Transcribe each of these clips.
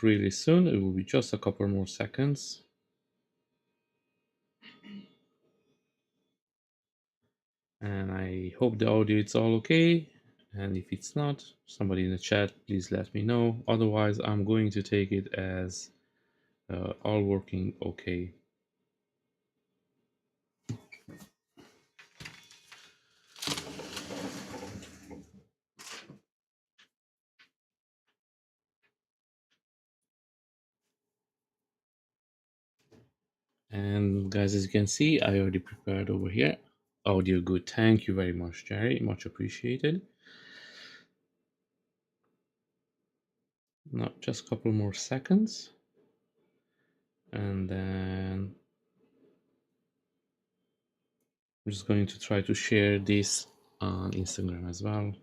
really soon. It will be just a couple more seconds. And I hope the audio is all okay. And if it's not, somebody in the chat, please let me know. Otherwise, I'm going to take it as all working okay. And guys, as you can see, I already prepared over here. Audio good. Thank you very much, Jerry. Much appreciated. Now, just a couple more seconds. And then I'm just going to try to share this on Instagram as well.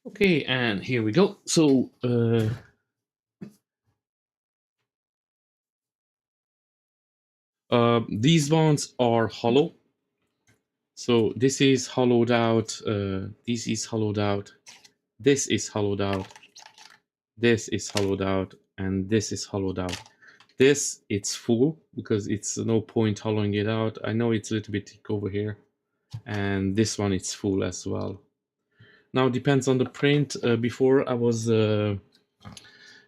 Okay, and here we go. So these ones are hollow. So this is hollowed out. This is hollowed out. This is hollowed out. This is hollowed out, and this is hollowed out. This it's full because it's no point hollowing it out. I know it's a little bit thick over here, and this one it's full as well. Now depends on the print. Before I was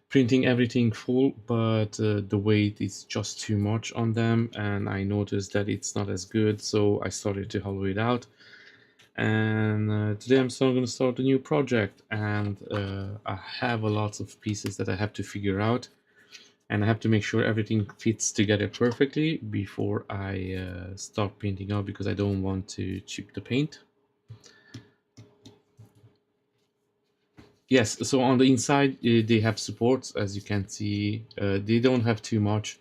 printing everything full, but the weight is just too much on them, and I noticed that it's not as good, so I started to hollow it out. And today I'm still going to start a new project, and I have a lot of pieces that I have to figure out, and I have to make sure everything fits together perfectly before I start painting out, because I don't want to chip the paint. Yes, so on the inside they have supports, as you can see. They don't have too much.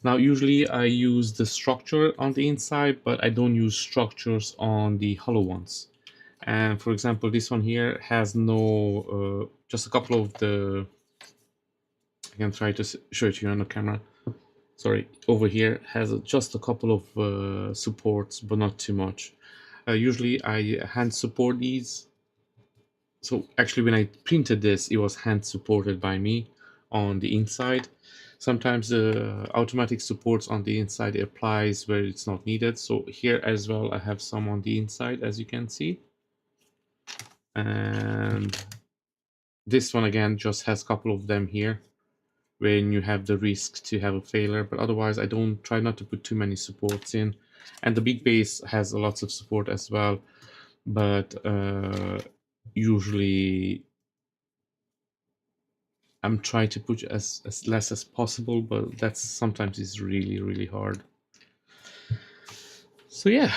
Now usually I use the structure on the inside, but I don't use structures on the hollow ones. And for example, this one here has no, just a couple of the, I can try to show it to you on the camera. Sorry, over here has just a couple of supports, but not too much. Usually I hand support these. So actually when I printed this, it was hand supported by me on the inside. Sometimes the automatic supports on the inside applies where it's not needed. So here as well, I have some on the inside, as you can see. And this one again just has a couple of them here when you have the risk to have a failure, but otherwise I don't try not to put too many supports in. And the big base has a lots of support as well, but usually I'm trying to put as less as possible, but that's sometimes is really hard. So yeah.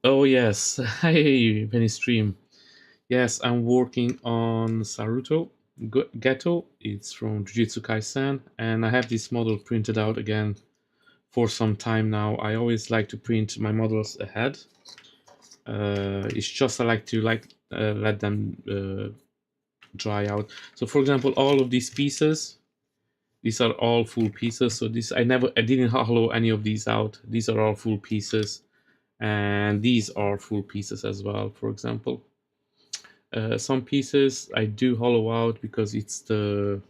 Oh yes, hey Penny Stream. Yes, I'm working on Geto. It's from Jujutsu Kaisen, and I have this model printed out again for some time now. I always like to print my models ahead. It's just I like to let them dry out. So for example, all of these pieces, these are all full pieces. So I didn't hollow any of these out. These are all full pieces, and these are full pieces as well. For example, some pieces I do hollow out because it's for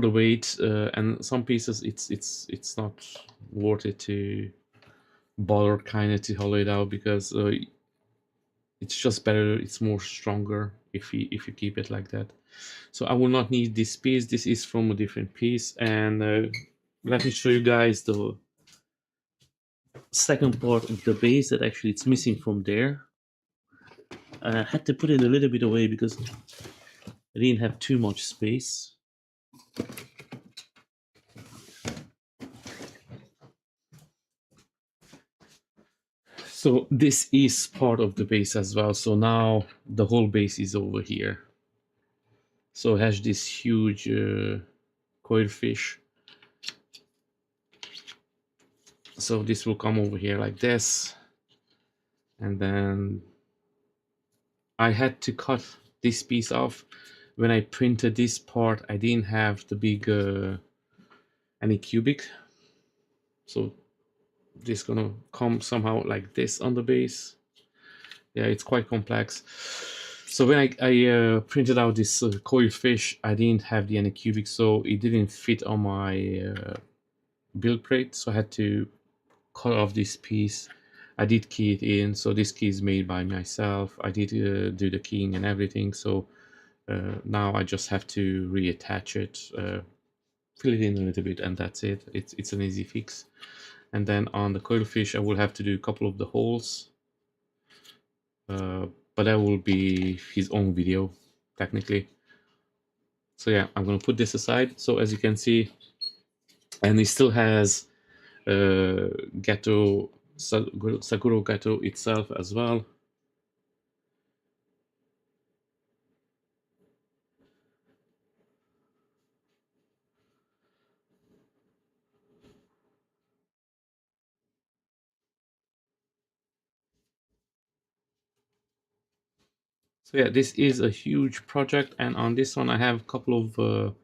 the weight, and some pieces it's not worth it to bother kind of to hollow it out, because it's just better, it's more stronger if you keep it like that. So I will not need this piece. This is from a different piece, and let me show you guys second part of the base that actually it's missing from there. I had to put it a little bit away because I didn't have too much space. So this is part of the base as well. So now the whole base is over here. So it has this huge coil fish. So this will come over here like this. And then I had to cut this piece off. When I printed this part, I didn't have the big any cubic. So this gonna come somehow like this on the base. Yeah, it's quite complex. So when I printed out this coil fish, I didn't have the anycubic, so it didn't fit on my build plate. So I had to cut off this piece. I did key it in, so this key is made by myself. I did do the keying and everything. So now I just have to reattach it, fill it in a little bit, and that's it. It's an easy fix. And then on the coil fish, I will have to do a couple of the holes. But that will be his own video, technically. So yeah, I'm gonna put this aside. So as you can see, and it still has Geto, Suguru Geto itself as well. So yeah, this is a huge project, and on this one I have a couple of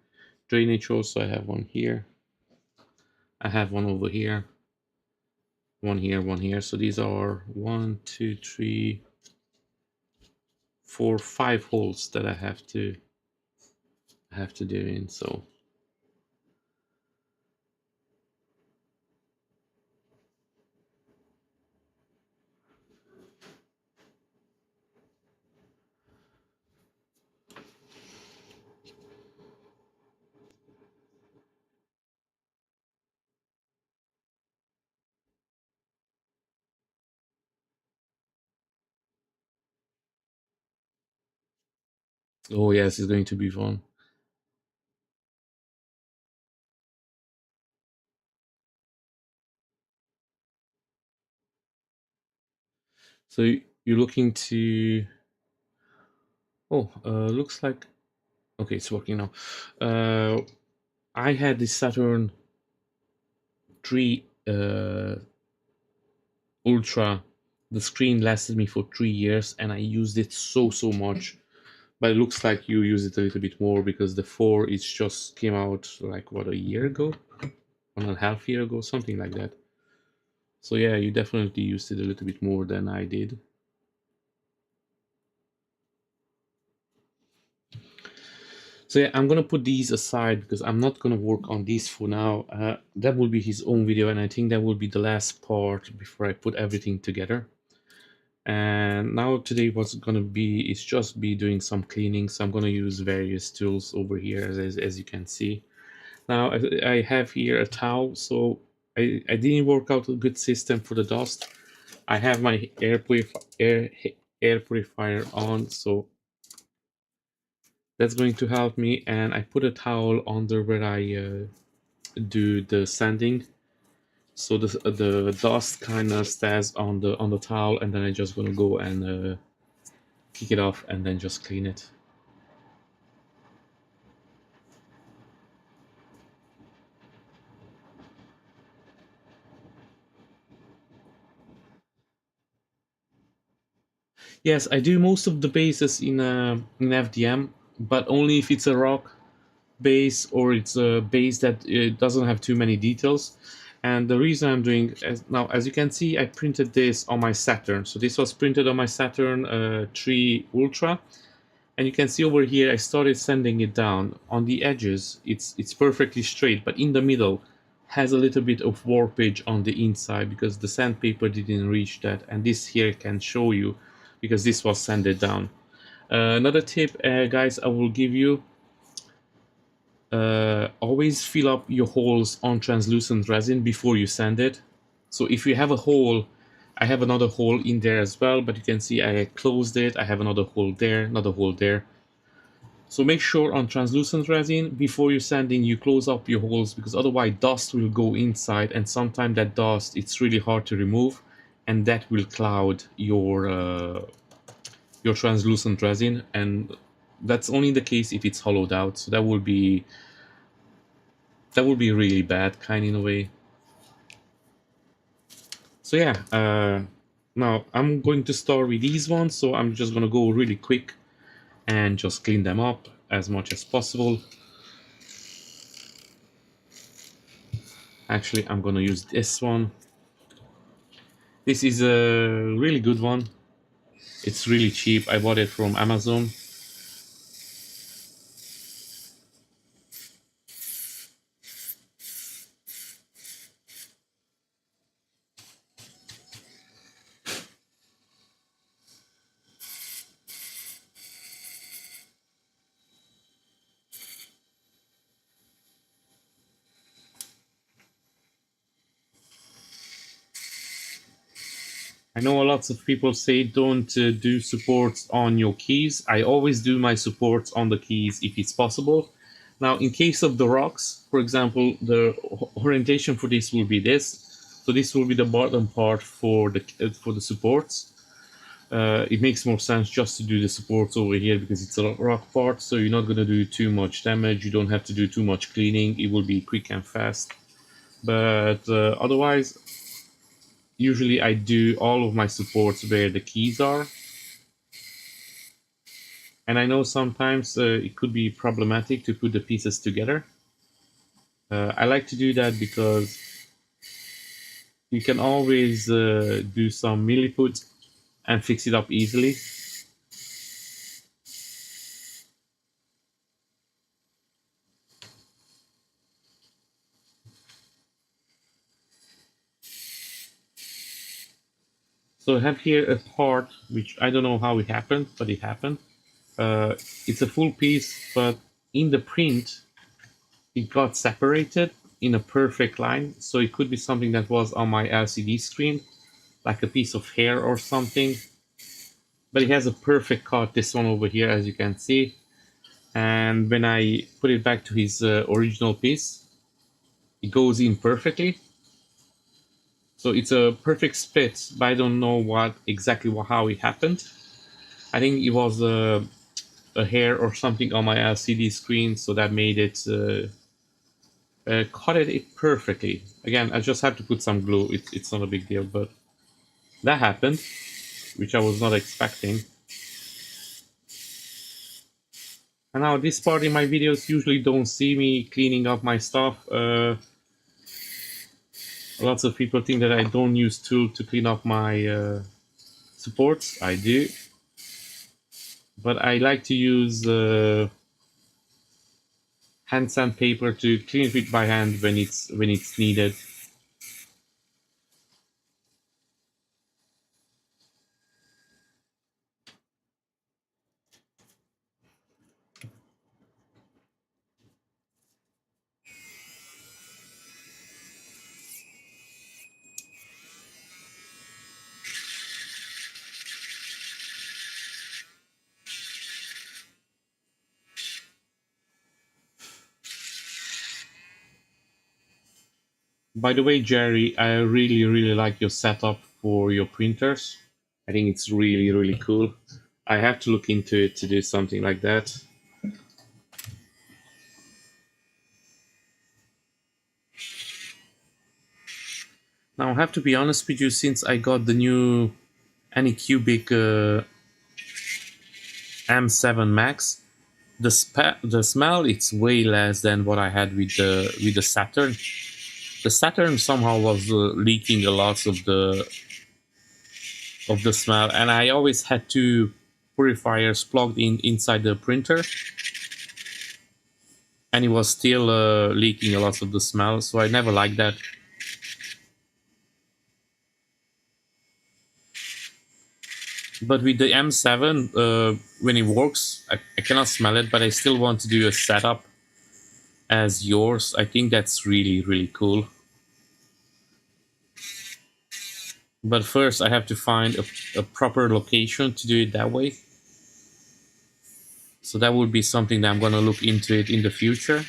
drainage holes. So I have one here, I have one over here, one here, one here. So these are 1, 2, 3, 4, 5 holes that I have to do in. So oh yes, it's going to be fun. So you're looking to, oh, looks like, okay, it's working now. I had the Saturn 3 Ultra. The screen lasted me for 3 years and I used it so much. But it looks like you use it a little bit more because the 4 it just came out like what, a year ago? 1.5 year ago, something like that. So yeah, you definitely used it a little bit more than I did. So yeah, I'm gonna put these aside because I'm not gonna work on these for now. That will be his own video, and I think that will be the last part before I put everything together. And now today what's gonna be is just be doing some cleaning. So I'm gonna use various tools over here as you can see. Now I have here a towel, so I didn't work out a good system for the dust. I have my air purifier on, so that's going to help me. And I put a towel under where I do the sanding, so the dust kind of stays on the towel, and then I just gonna go and kick it off and then just clean it. Yes, I do most of the bases in FDM, but only if it's a rock base or it's a base that doesn't have too many details. And the reason I'm doing now, as you can see, I printed this on my Saturn. So this was printed on my Saturn 3 Ultra, and you can see over here I started sanding it down. On the edges it's perfectly straight, but in the middle has a little bit of warpage on the inside because the sandpaper didn't reach that, and this here can show you because this was sanded down. Another tip, guys, I will give you, always fill up your holes on translucent resin before you sand it. So if you have a hole, I have another hole in there as well, but you can see I closed it. I have another hole there, another hole there. So make sure on translucent resin, before you're sanding, you close up your holes, because otherwise dust will go inside, and sometimes that dust, it's really hard to remove, and that will cloud your translucent resin, and that's only the case if it's hollowed out. So that would be really bad, kind of, in a way. So yeah, now I'm going to start with these ones, so I'm just gonna go really quick and just clean them up as much as possible. Actually, I'm gonna use this one. This is a really good one. It's really cheap. I bought it from Amazon. I know lots of people say don't do supports on your keys. I always do my supports on the keys if it's possible. Now, in case of the rocks, for example, the orientation for this will be this. So this will be the bottom part for the supports. It makes more sense just to do the supports over here because it's a rock part, so you're not going to do too much damage. You don't have to do too much cleaning. It will be quick and fast. But otherwise, usually I do all of my supports where the keys are. And I know sometimes it could be problematic to put the pieces together. I like to do that because you can always do some milliput and fix it up easily. So I have here a part which I don't know how it happened, but it happened. It's a full piece, but in the print, it got separated in a perfect line. So it could be something that was on my LCD screen, like a piece of hair or something. But it has a perfect cut, this one over here, as you can see. And when I put it back to his original piece, it goes in perfectly. So it's a perfect split, but I don't know how it happened. I think it was a hair or something on my LCD screen, so that made it cut it perfectly. Again, I just have to put some glue. It's not a big deal, but that happened, which I was not expecting. And now this part in my videos usually don't see me cleaning up my stuff. Lots of people think that I don't use tool to clean up my supports. I do, but I like to use hand sandpaper to clean it by hand when it's needed. By the way, Jerry, I really like your setup for your printers. I think it's really cool. I have to look into it to do something like that. Now I have to be honest with you, since I got the new Anycubic M7 Max, the smell it's way less than what I had with the Saturn. The Saturn somehow was leaking a lot of the smell, and I always had two purifiers plugged in inside the printer, and it was still leaking a lot of the smell, so I never liked that. But with the M7, when it works, I cannot smell it, but I still want to do a setup as yours. I think that's really cool. But first, I have to find a proper location to do it that way. So that would be something that I'm gonna look into it in the future.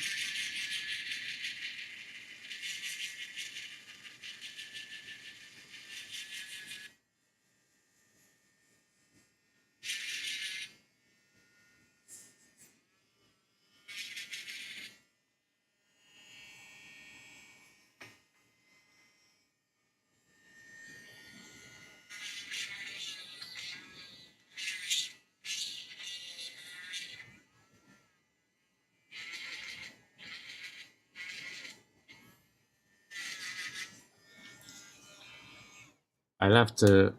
I left the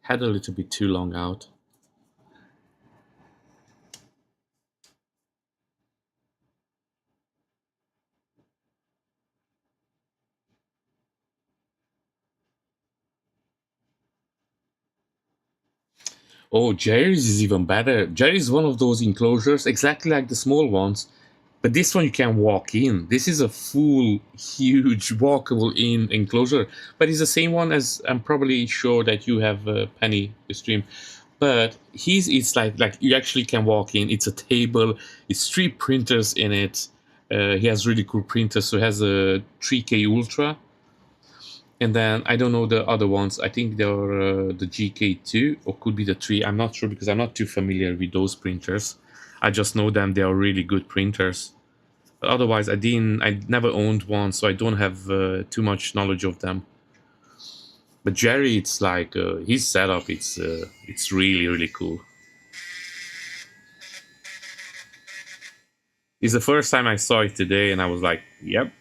head a little bit too long out. Oh, Jerry's is even better. Jerry's one of those enclosures, exactly like the small ones, but this one you can walk in. This is a full, huge, walkable in enclosure, but it's the same one as I'm probably sure that you have Penny stream. But his it's like you actually can walk in. It's a table. It's three printers in it. He has really cool printers. So he has a 3K Ultra, and then I don't know the other ones. I think they're the GK2 or could be the 3. I'm not sure because I'm not too familiar with those printers. I just know them. They are really good printers. But otherwise, I never owned one, so I don't have too much knowledge of them. But Jerry, it's like his setup. It's really really cool. It's the first time I saw it today, and I was like, "Yep,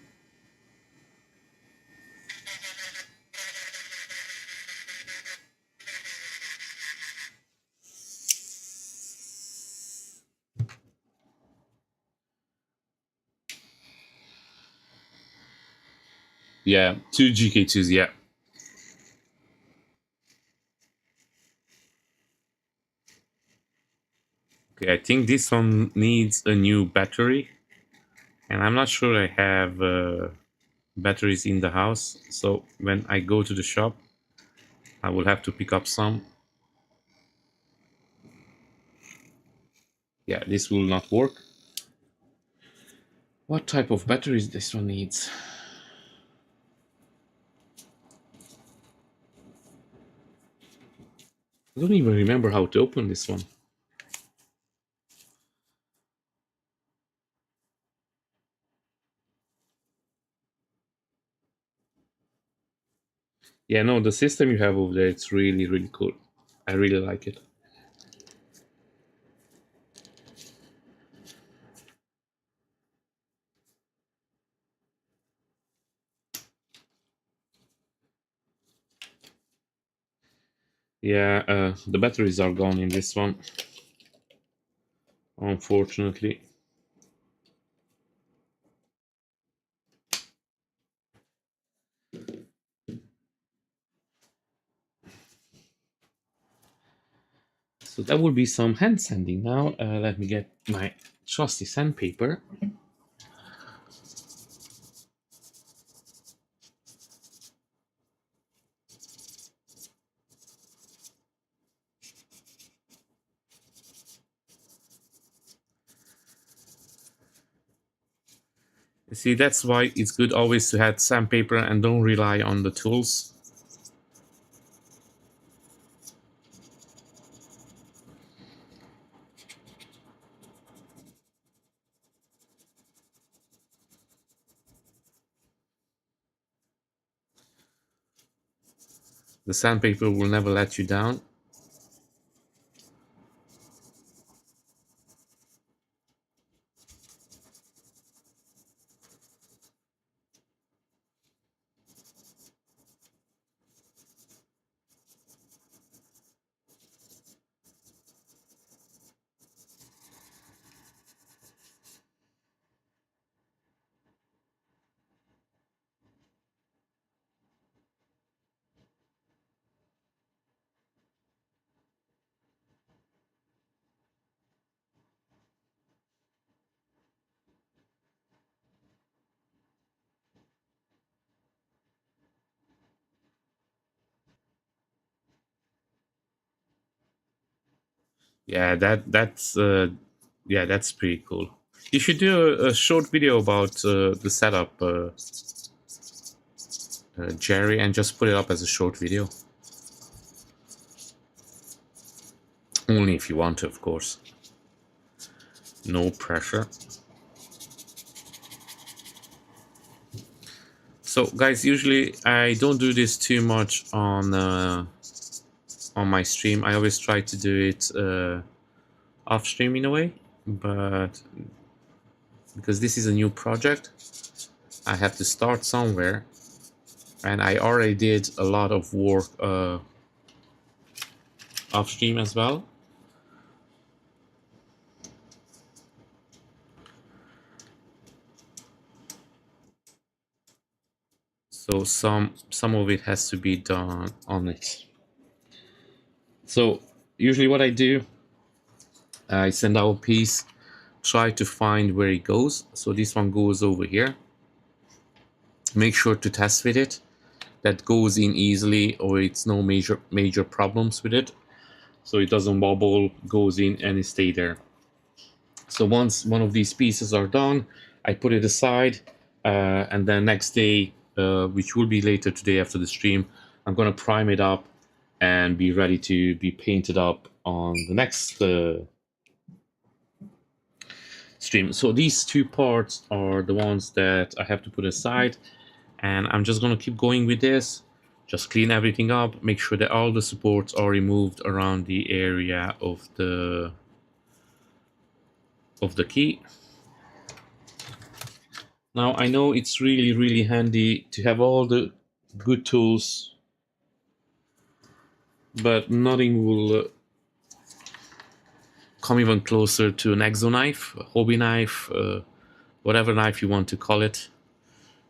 yeah, two GK2s, yeah." Okay, I think this one needs a new battery, and I'm not sure I have batteries in the house. So when I go to the shop, I will have to pick up some. Yeah, this will not work. What type of batteries this one needs? I don't even remember how to open this one. Yeah, no, the system you have over there, it's really, really cool. I really like it. Yeah, the batteries are gone in this one, unfortunately. So that will be some hand sanding now. Let me get my trusty sandpaper. See, that's why it's good always to have sandpaper and don't rely on the tools. The sandpaper will never let you down. Yeah, that's pretty cool. You should do a short video about the setup, Jerry, and just put it up as a short video. Only if you want to, of course. No pressure. So, guys, usually I don't do this too much on my stream. I always try to do it off stream in a way, but because this is a new project, I have to start somewhere, and I already did a lot of work off stream as well. So some of it has to be done on it. So usually what I do, I send out a piece, try to find where it goes. So this one goes over here. Make sure to test with it. That goes in easily, or it's no major problems with it. So it doesn't wobble, goes in and it stay there. So once one of these pieces are done, I put it aside, and then next day, which will be later today after the stream, I'm gonna prime it up and be ready to be painted up on the next stream. So these two parts are the ones that I have to put aside, and I'm just gonna keep going with this. Just clean everything up, make sure that all the supports are removed around the area of the key. Now I know it's really handy to have all the good tools, but nothing will come even closer to an exo knife, a hobby knife, whatever knife you want to call it,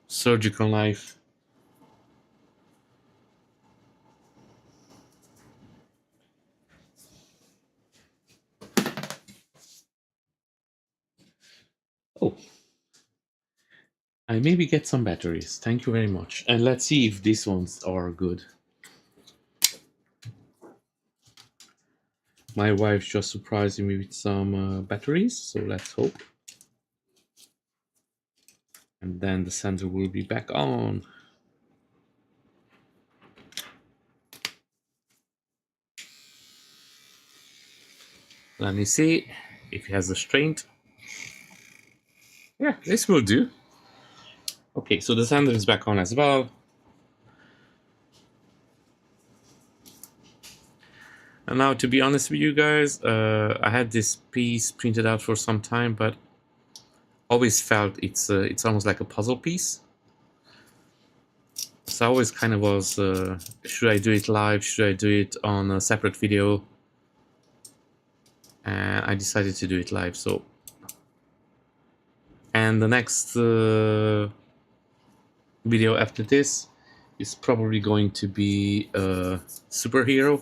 surgical knife. Oh, I maybe get some batteries. Thank you very much. And let's see if these ones are good. My wife's just surprising me with some batteries, so let's hope. And then the sensor will be back on. Let me see if it has the strength. Yeah, this will do. Okay, so the sensor is back on as well. And now, to be honest with you guys, I had this piece printed out for some time, but always felt it's almost like a puzzle piece. So I always kind of was, should I do it live? Should I do it on a separate video? And I decided to do it live. So, and the next video after this is probably going to be a superhero.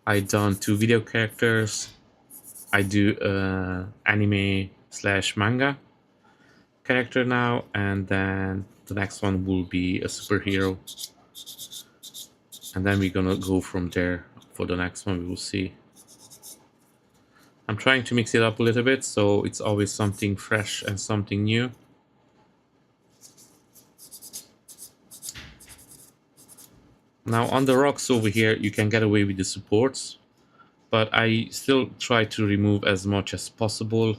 I done 2 video characters. I do anime / manga character now, and then the next one will be a superhero, and then we're gonna go from there. For the next one, we will see. I'm trying to mix it up a little bit, so it's always something fresh and something new. Now on the rocks over here, you can get away with the supports, but I still try to remove as much as possible.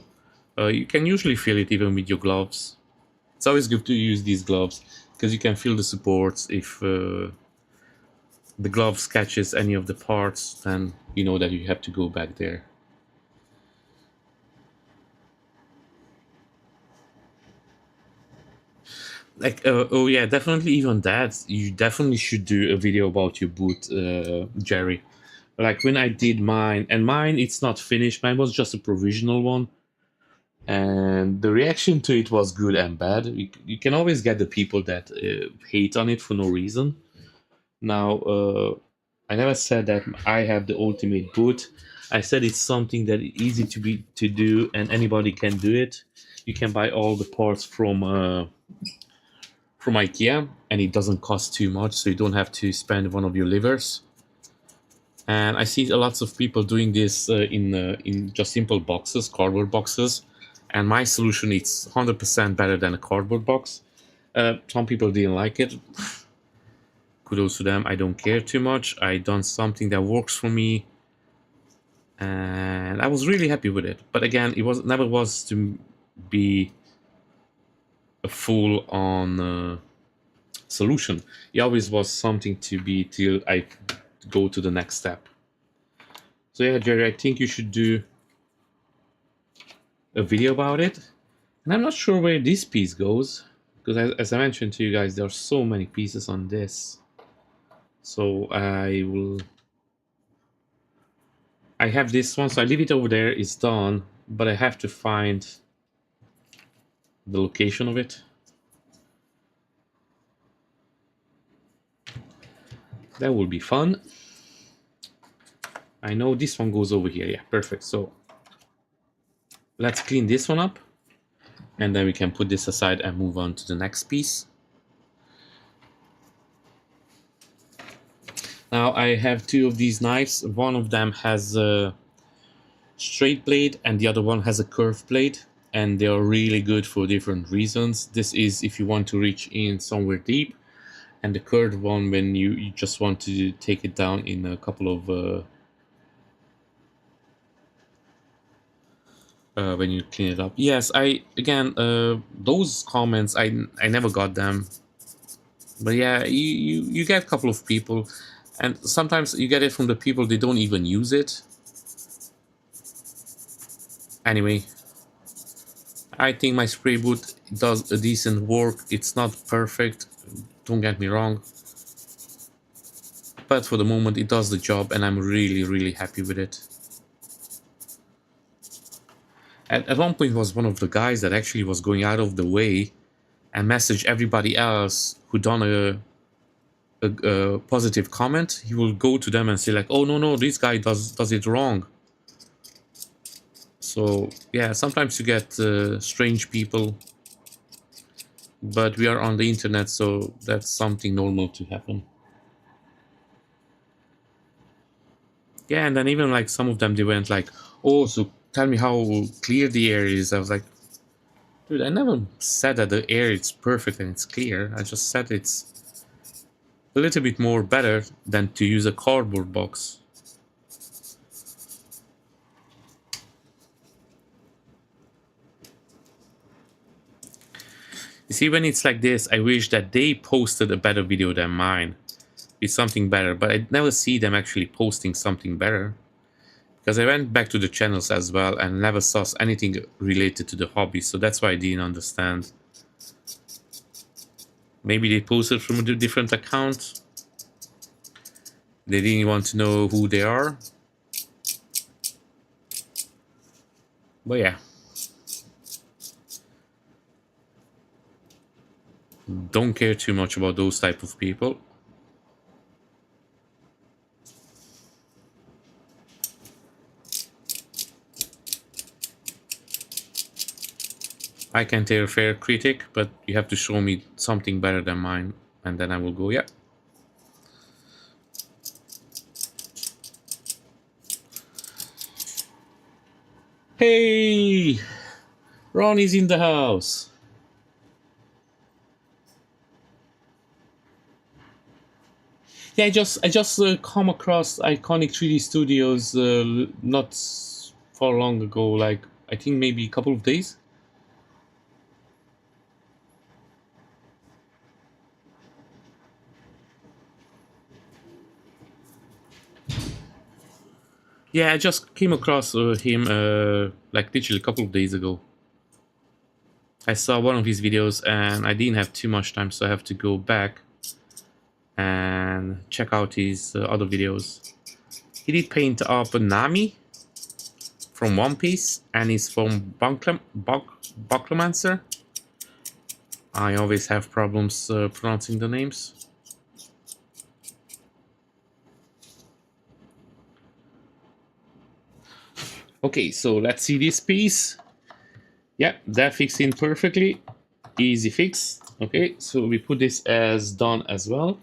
You can usually feel it even with your gloves. It's always good to use these gloves because you can feel the supports. If the glove catches any of the parts, then you know that you have to go back there. Like, oh yeah, definitely even that. You definitely should do a video about your boot, Jerry. Like when I did mine, and mine it's not finished. Mine was just a provisional one, and the reaction to it was good and bad. You can always get the people that hate on it for no reason. Now, I never said that I have the ultimate boot. I said it's something that is easy to do, and anybody can do it. You can buy all the parts from IKEA, and it doesn't cost too much, so you don't have to spend one of your livers. And I see lots of people doing this in just simple boxes, cardboard boxes. And my solution is 100% better than a cardboard box. Some people didn't like it. Kudos to them. I don't care too much. I done something that works for me, and I was really happy with it. But again, it was never was to be a full on solution. It always was something to be till I go to the next step. So yeah, Jerry, I think you should do a video about it. And I'm not sure where this piece goes, because as I mentioned to you guys, there are so many pieces on this. So I have this one, so I leave it over there, it's done, but I have to find the location of it. That will be fun. I know this one goes over here, yeah, perfect. So let's clean this one up, and then we can put this aside and move on to the next piece. Now I have two of these knives. One of them has a straight blade and the other one has a curved blade, and they are really good for different reasons. This is if you want to reach in somewhere deep, and the curved one when you just want to take it down in a couple of when you clean it up. Yes, those comments I never got them, but yeah, you get a couple of people, and sometimes you get it from the people they don't even use it. Anyway, I think my spray boot does a decent work. It's not perfect, don't get me wrong, but for the moment it does the job, and I'm really happy with it. At one point was one of the guys that actually was going out of the way and message everybody else who done a positive comment. He will go to them and say like, oh no, this guy does it wrong. So yeah, sometimes you get strange people, but we are on the internet, so that's something normal to happen. Yeah, and then even like some of them, they went like, oh, so tell me how clear the air is. I was like, dude, I never said that the air is perfect and it's clear. I just said it's a little bit more better than to use a cardboard box. You see, when it's like this, I wish that they posted a better video than mine. It's something better, but I never see them actually posting something better. Because I went back to the channels as well and never saw anything related to the hobby, so that's why I didn't understand. Maybe they posted from a different account. They didn't want to know who they are. But yeah. Don't care too much about those type of people. I can take a fair critic, but you have to show me something better than mine, and then I will go, yeah. Hey! Ronnie's in the house. Yeah, I just come across Iconic 3D Studios not far long ago, like I think maybe a couple of days. Yeah, I just came across him like literally a couple of days ago. I saw one of his videos and I didn't have too much time, so I have to go back and check out his other videos. He did paint up Nami from One Piece, and he's from Bucklemancer. I always have problems pronouncing the names. Okay, so let's see this piece. Yeah, that fits in perfectly. Easy fix. Okay, so we put this as done as well.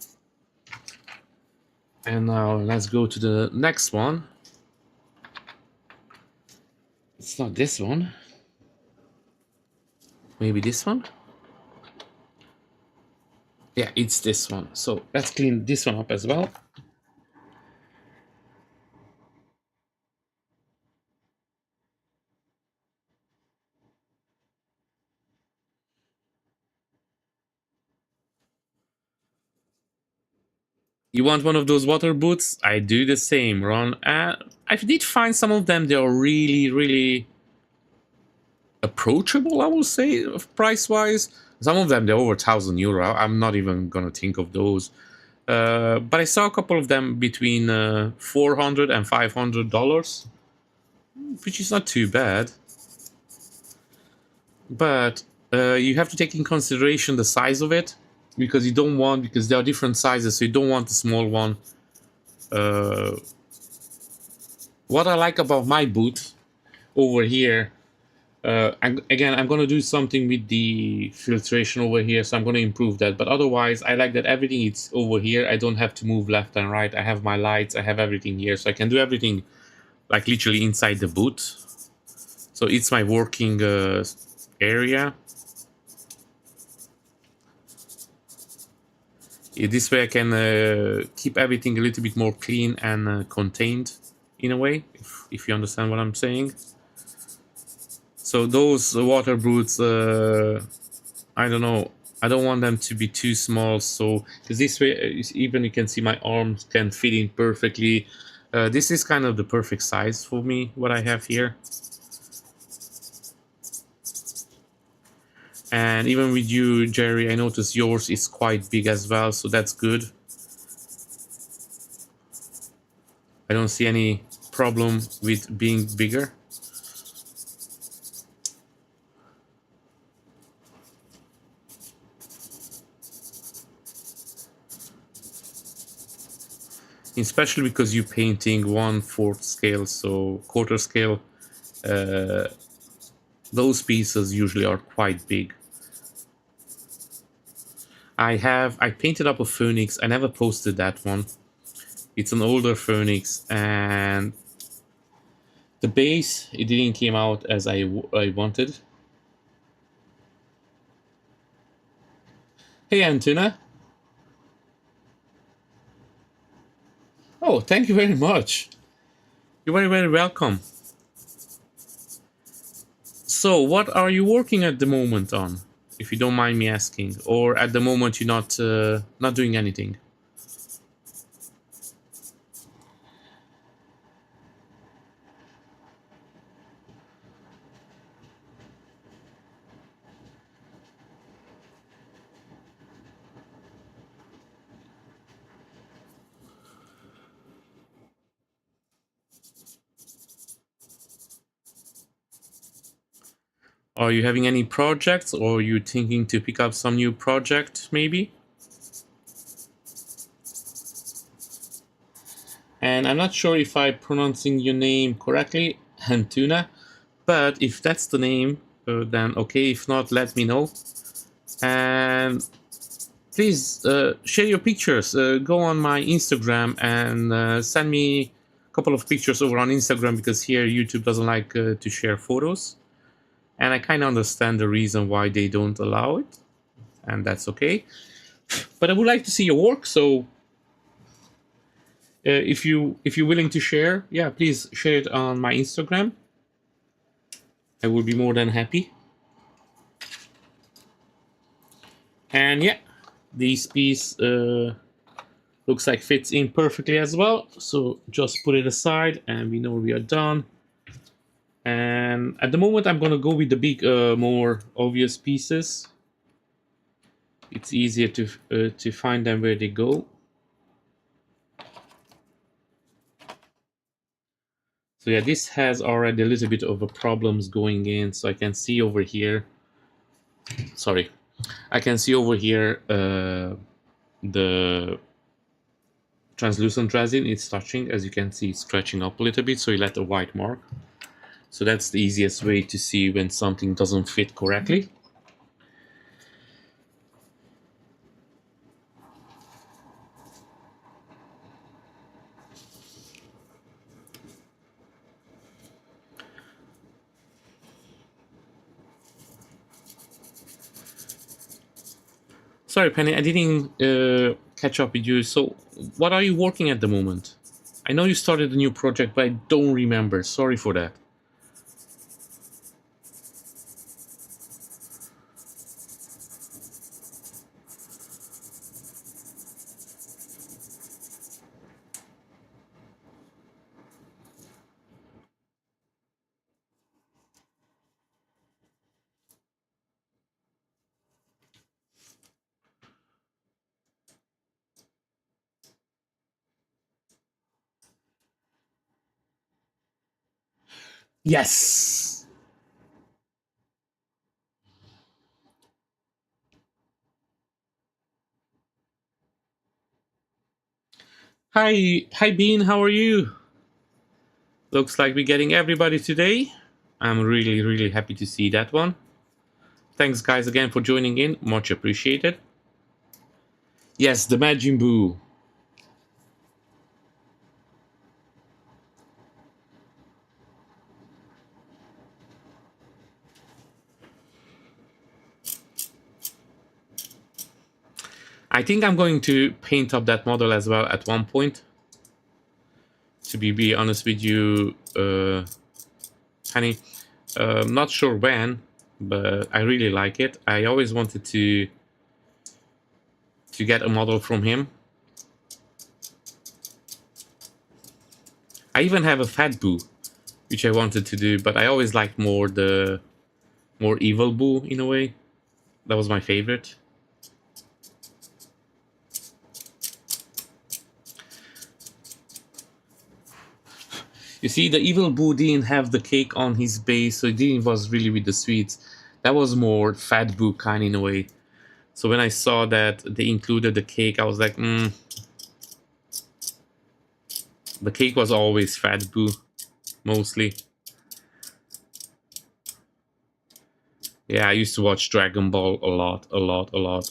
And now let's go to the next one. It's not this one. Maybe this one? Yeah, it's this one. So let's clean this one up as well. You want one of those water boots? I do the same, Ron. I did find some of them. They are really, really approachable, I will say, price-wise. Some of them, they're over €1,000. I'm not even gonna think of those. But I saw a couple of them between $400 and $500, which is not too bad. But you have to take in consideration the size of it, because you don't want, because there are different sizes, so you don't want a small one. What I like about my boot over here, again, I'm going to do something with the filtration over here, so I'm going to improve that. But otherwise, I like that everything is over here. I don't have to move left and right. I have my lights, I have everything here, so I can do everything like literally inside the boot. So it's my working area. This way I can keep everything a little bit more clean and contained in a way, if you understand what I'm saying. So those water boots, I don't know, I don't want them to be too small, so because this way even you can see my arms can fit in perfectly. This is kind of the perfect size for me, what I have here. And even with you, Jerry, I noticed yours is quite big as well, so that's good. I don't see any problem with being bigger. Especially because you're painting 1/4 scale, so quarter scale, those pieces usually are quite big. I painted up a Phoenix. I never posted that one. It's an older Phoenix, and the base, it didn't came out as I wanted. Hey, Antuna. Oh, thank you very much. You're very, very welcome. So, what are you working at the moment on, if you don't mind me asking? Or at the moment you're not doing anything? Are you having any projects, or are you thinking to pick up some new project, maybe? And I'm not sure if I'm pronouncing your name correctly, Antuna, but if that's the name, then okay. If not, let me know. And please share your pictures. Go on my Instagram and send me a couple of pictures over on Instagram, because here YouTube doesn't like to share photos. And I kind of understand the reason why they don't allow it, and that's okay. But I would like to see your work, so if you're willing to share, yeah, please share it on my Instagram. I will be more than happy. And yeah, this piece looks like fits in perfectly as well. So just put it aside, and we know we are done. And at the moment, I'm gonna go with the big, more obvious pieces. It's easier to find them where they go. So yeah, this has already a little bit of a problems going in. So I can see over here. Sorry, I can see over here the translucent resin. It's touching, as you can see, it's stretching up a little bit. So you let a white mark. So that's the easiest way to see when something doesn't fit correctly. Sorry, Penny, I didn't catch up with you. So, what are you working at the moment? I know you started a new project, but I don't remember. Sorry for that. Yes. Hi, Bean. How are you? Looks like we're getting everybody today. I'm really happy to see that one. Thanks, guys, again for joining in. Much appreciated. Yes, the Majin Buu. I think I'm going to paint up that model as well at one point. To be honest with you, honey, not sure when, but I really like it. I always wanted to get a model from him. I even have a Fat Boo, which I wanted to do, but I always liked more the more evil Boo in a way. That was my favorite. You see, the evil Boo didn't have the cake on his base, so it didn't was really with the sweets. That was more Fat Boo kind in a way. So when I saw that they included the cake, I was like, The cake was always Fat Boo, mostly. Yeah, I used to watch Dragon Ball a lot.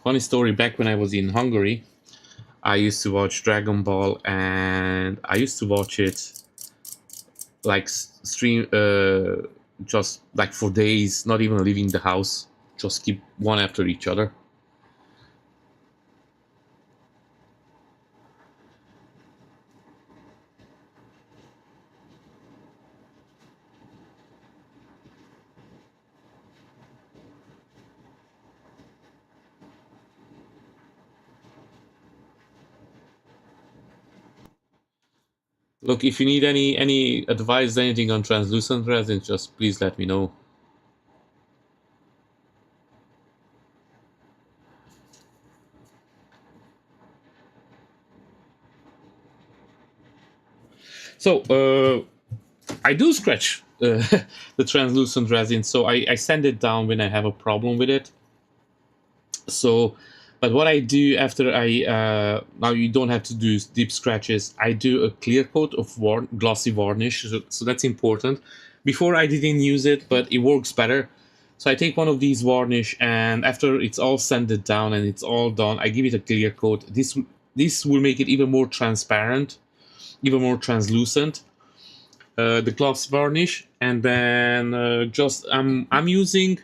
Funny story, back when I was in Hungary, I used to watch Dragon Ball, and I used to watch it like stream, just like for days, not even leaving the house, just keep one after each other. Look, if you need any advice, anything on translucent resin, just please let me know. So, I do scratch the translucent resin, so I send it down when I have a problem with it. So, but what I do after now you don't have to do deep scratches. I do a clear coat of glossy varnish, so that's important. Before I didn't use it, but it works better. So I take one of these varnish, and after it's all sanded down and it's all done, I give it a clear coat. This will make it even more transparent, even more translucent. The gloss varnish, and then just I'm using.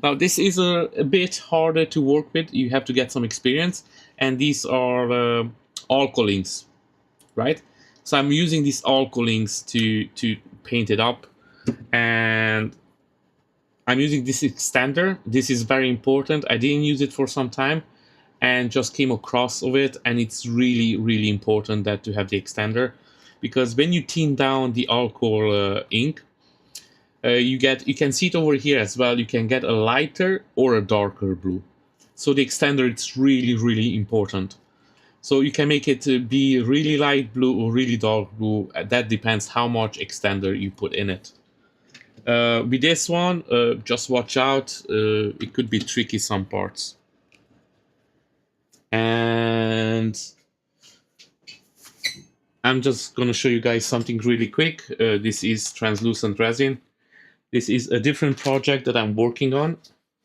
Now this is a bit harder to work with. You have to get some experience, and these are alcoholings, right? So I'm using these alcoholings to paint it up, and I'm using this extender. This is very important. I didn't use it for some time, and just came across of it, and it's really important that to have the extender, because when you thin down the alcohol ink, you can see it over here as well. You can get a lighter or a darker blue. So the extender, it's really important. So you can make it be really light blue or really dark blue. That depends how much extender you put in it. With this one, just watch out. It could be tricky some parts. And I'm just going to show you guys something really quick. This is translucent resin. This is a different project that I'm working on.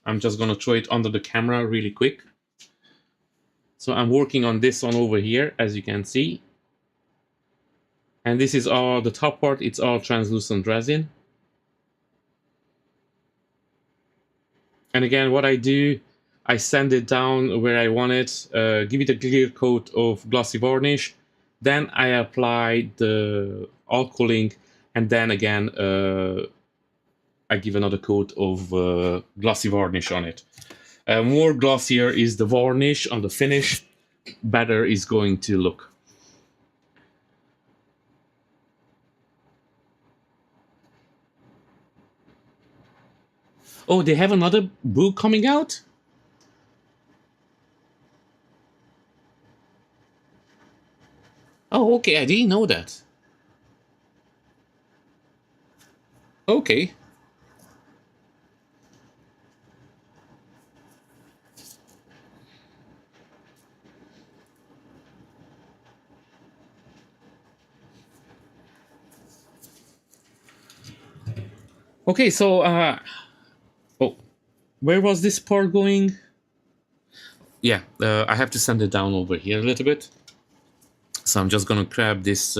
I'm just going to throw it under the camera really quick. So I'm working on this one over here, as you can see. And this is all, the top part, it's all translucent resin. And again, what I do, I sand it down where I want it, give it a clear coat of glossy varnish, then I apply the alcohol ink, and then again I give another coat of glossy varnish on it. More glossier is the varnish on the finish, better is going to look. Oh, they have another book coming out? Oh, okay, I didn't know that. Okay. Okay, so, oh, where was this part going? Yeah, I have to send it down over here a little bit. So I'm just gonna grab this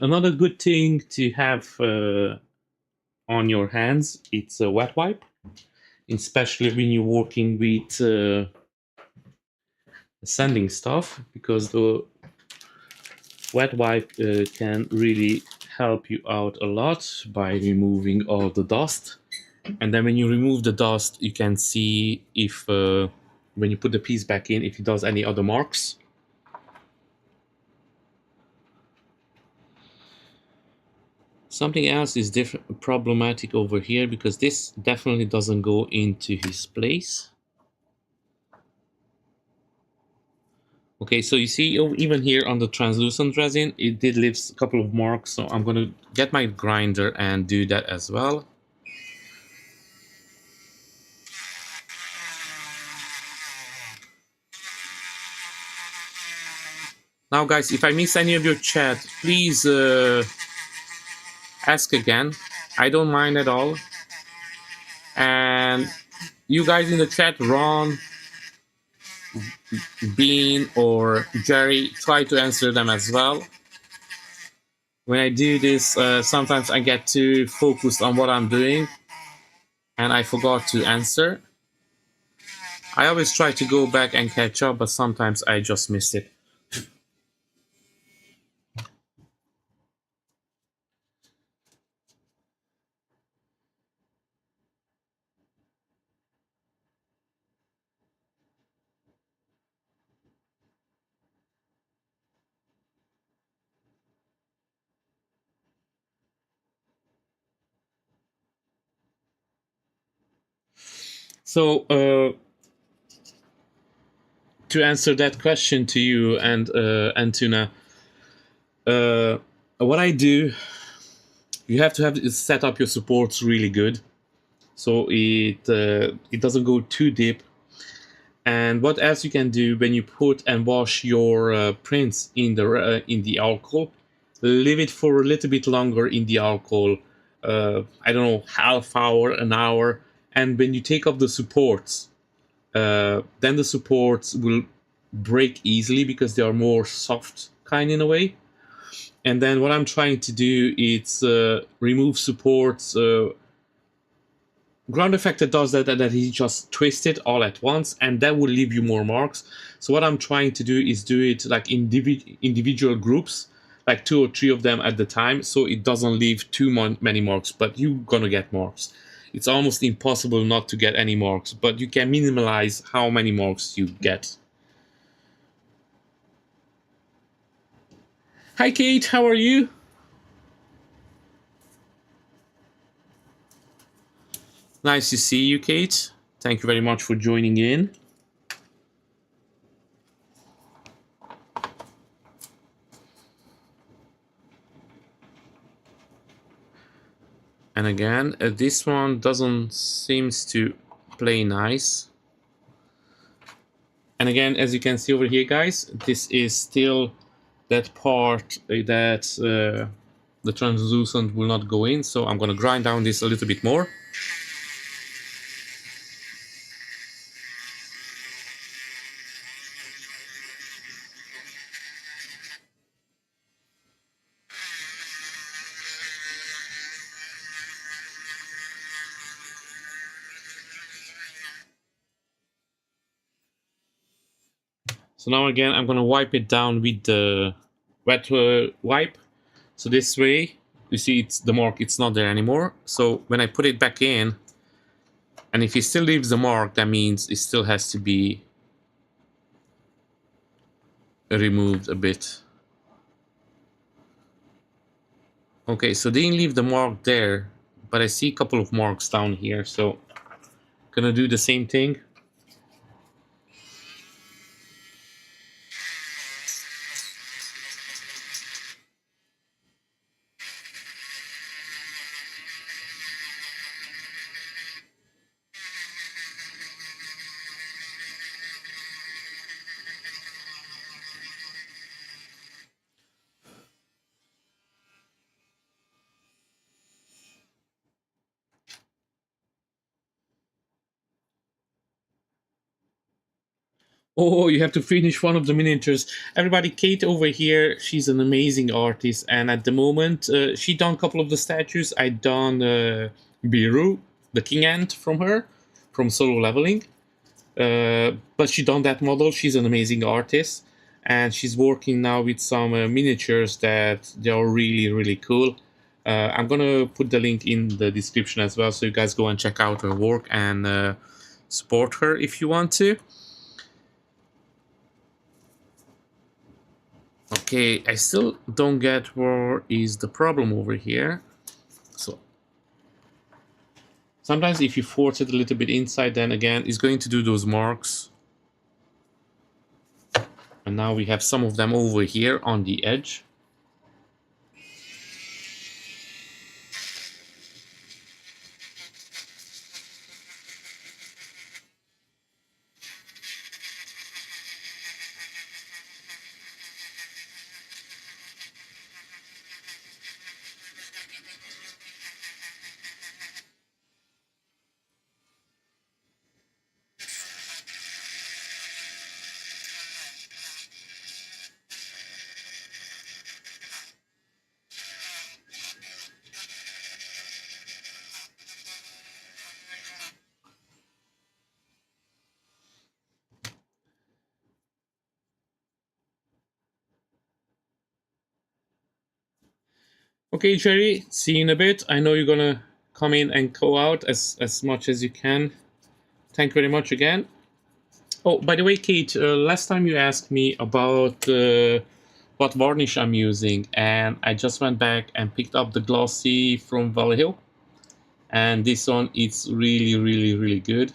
another good thing to have on your hands, it's a wet wipe, especially when you're working with sanding stuff, because the wet wipe can really help you out a lot by removing all the dust. And then when you remove the dust, you can see if when you put the piece back in, if it does any other marks. Something else is problematic over here, because this definitely doesn't go into his place. Okay, so you see even here on the translucent resin, it did leave a couple of marks, so I'm going to get my grinder and do that as well. Now guys, if I miss any of your chat, please ask again. I don't mind at all. And you guys in the chat, Ron, Bean, or Jerry, try to answer them as well. When I do this, sometimes I get too focused on what I'm doing and I forgot to answer. I always try to go back and catch up, but sometimes I just miss it. So, to answer that question to you and Tuna, what I do, you have to have is set up your supports really good, so it doesn't go too deep. And what else you can do when you put and wash your prints in the alcohol, leave it for a little bit longer in the alcohol. I don't know, half hour, an hour, and when you take off the supports, then the supports will break easily because they are more soft kind in a way. And then what I'm trying to do is remove supports. Ground Effector does that he just twists it all at once, and that will leave you more marks. So what I'm trying to do is do it like individual groups, like 2 or 3 of them at the time, so it doesn't leave too many marks, but you're gonna get marks. It's almost impossible not to get any marks, but you can minimize how many marks you get. Hi Kate, how are you? Nice to see you, Kate. Thank you very much for joining in. And again, this one doesn't seems to play nice. And again, as you can see over here, guys, this is still that part that the translucent will not go in. So I'm going to grind down this a little bit more. So now again, I'm going to wipe it down with the wet wipe. So this way, you see it's the mark, it's not there anymore. So when I put it back in, and if it still leaves the mark, that means it still has to be removed a bit. Okay, so they didn't leave the mark there, but I see a couple of marks down here, so gonna do the same thing. Oh, you have to finish one of the miniatures. Everybody, Kate over here, she's an amazing artist, and at the moment, she done a couple of the statues. I done Biru, the king ant from her, from Solo Leveling. But she done that model. She's an amazing artist, and she's working now with some miniatures that they are really, really cool. I'm gonna put the link in the description as well, so you guys go and check out her work and support her if you want to. Okay, I still don't get where is the problem over here. So sometimes if you force it a little bit inside, then again, it's going to do those marks. And now we have some of them over here on the edge. Okay, Jerry, see you in a bit. I know you're gonna come in and go out as much as you can. Thank you very much again. Oh, by the way, Kate, last time you asked me about what varnish I'm using, and I just went back and picked up the glossy from Vallejo, and this one it's really, really, really good.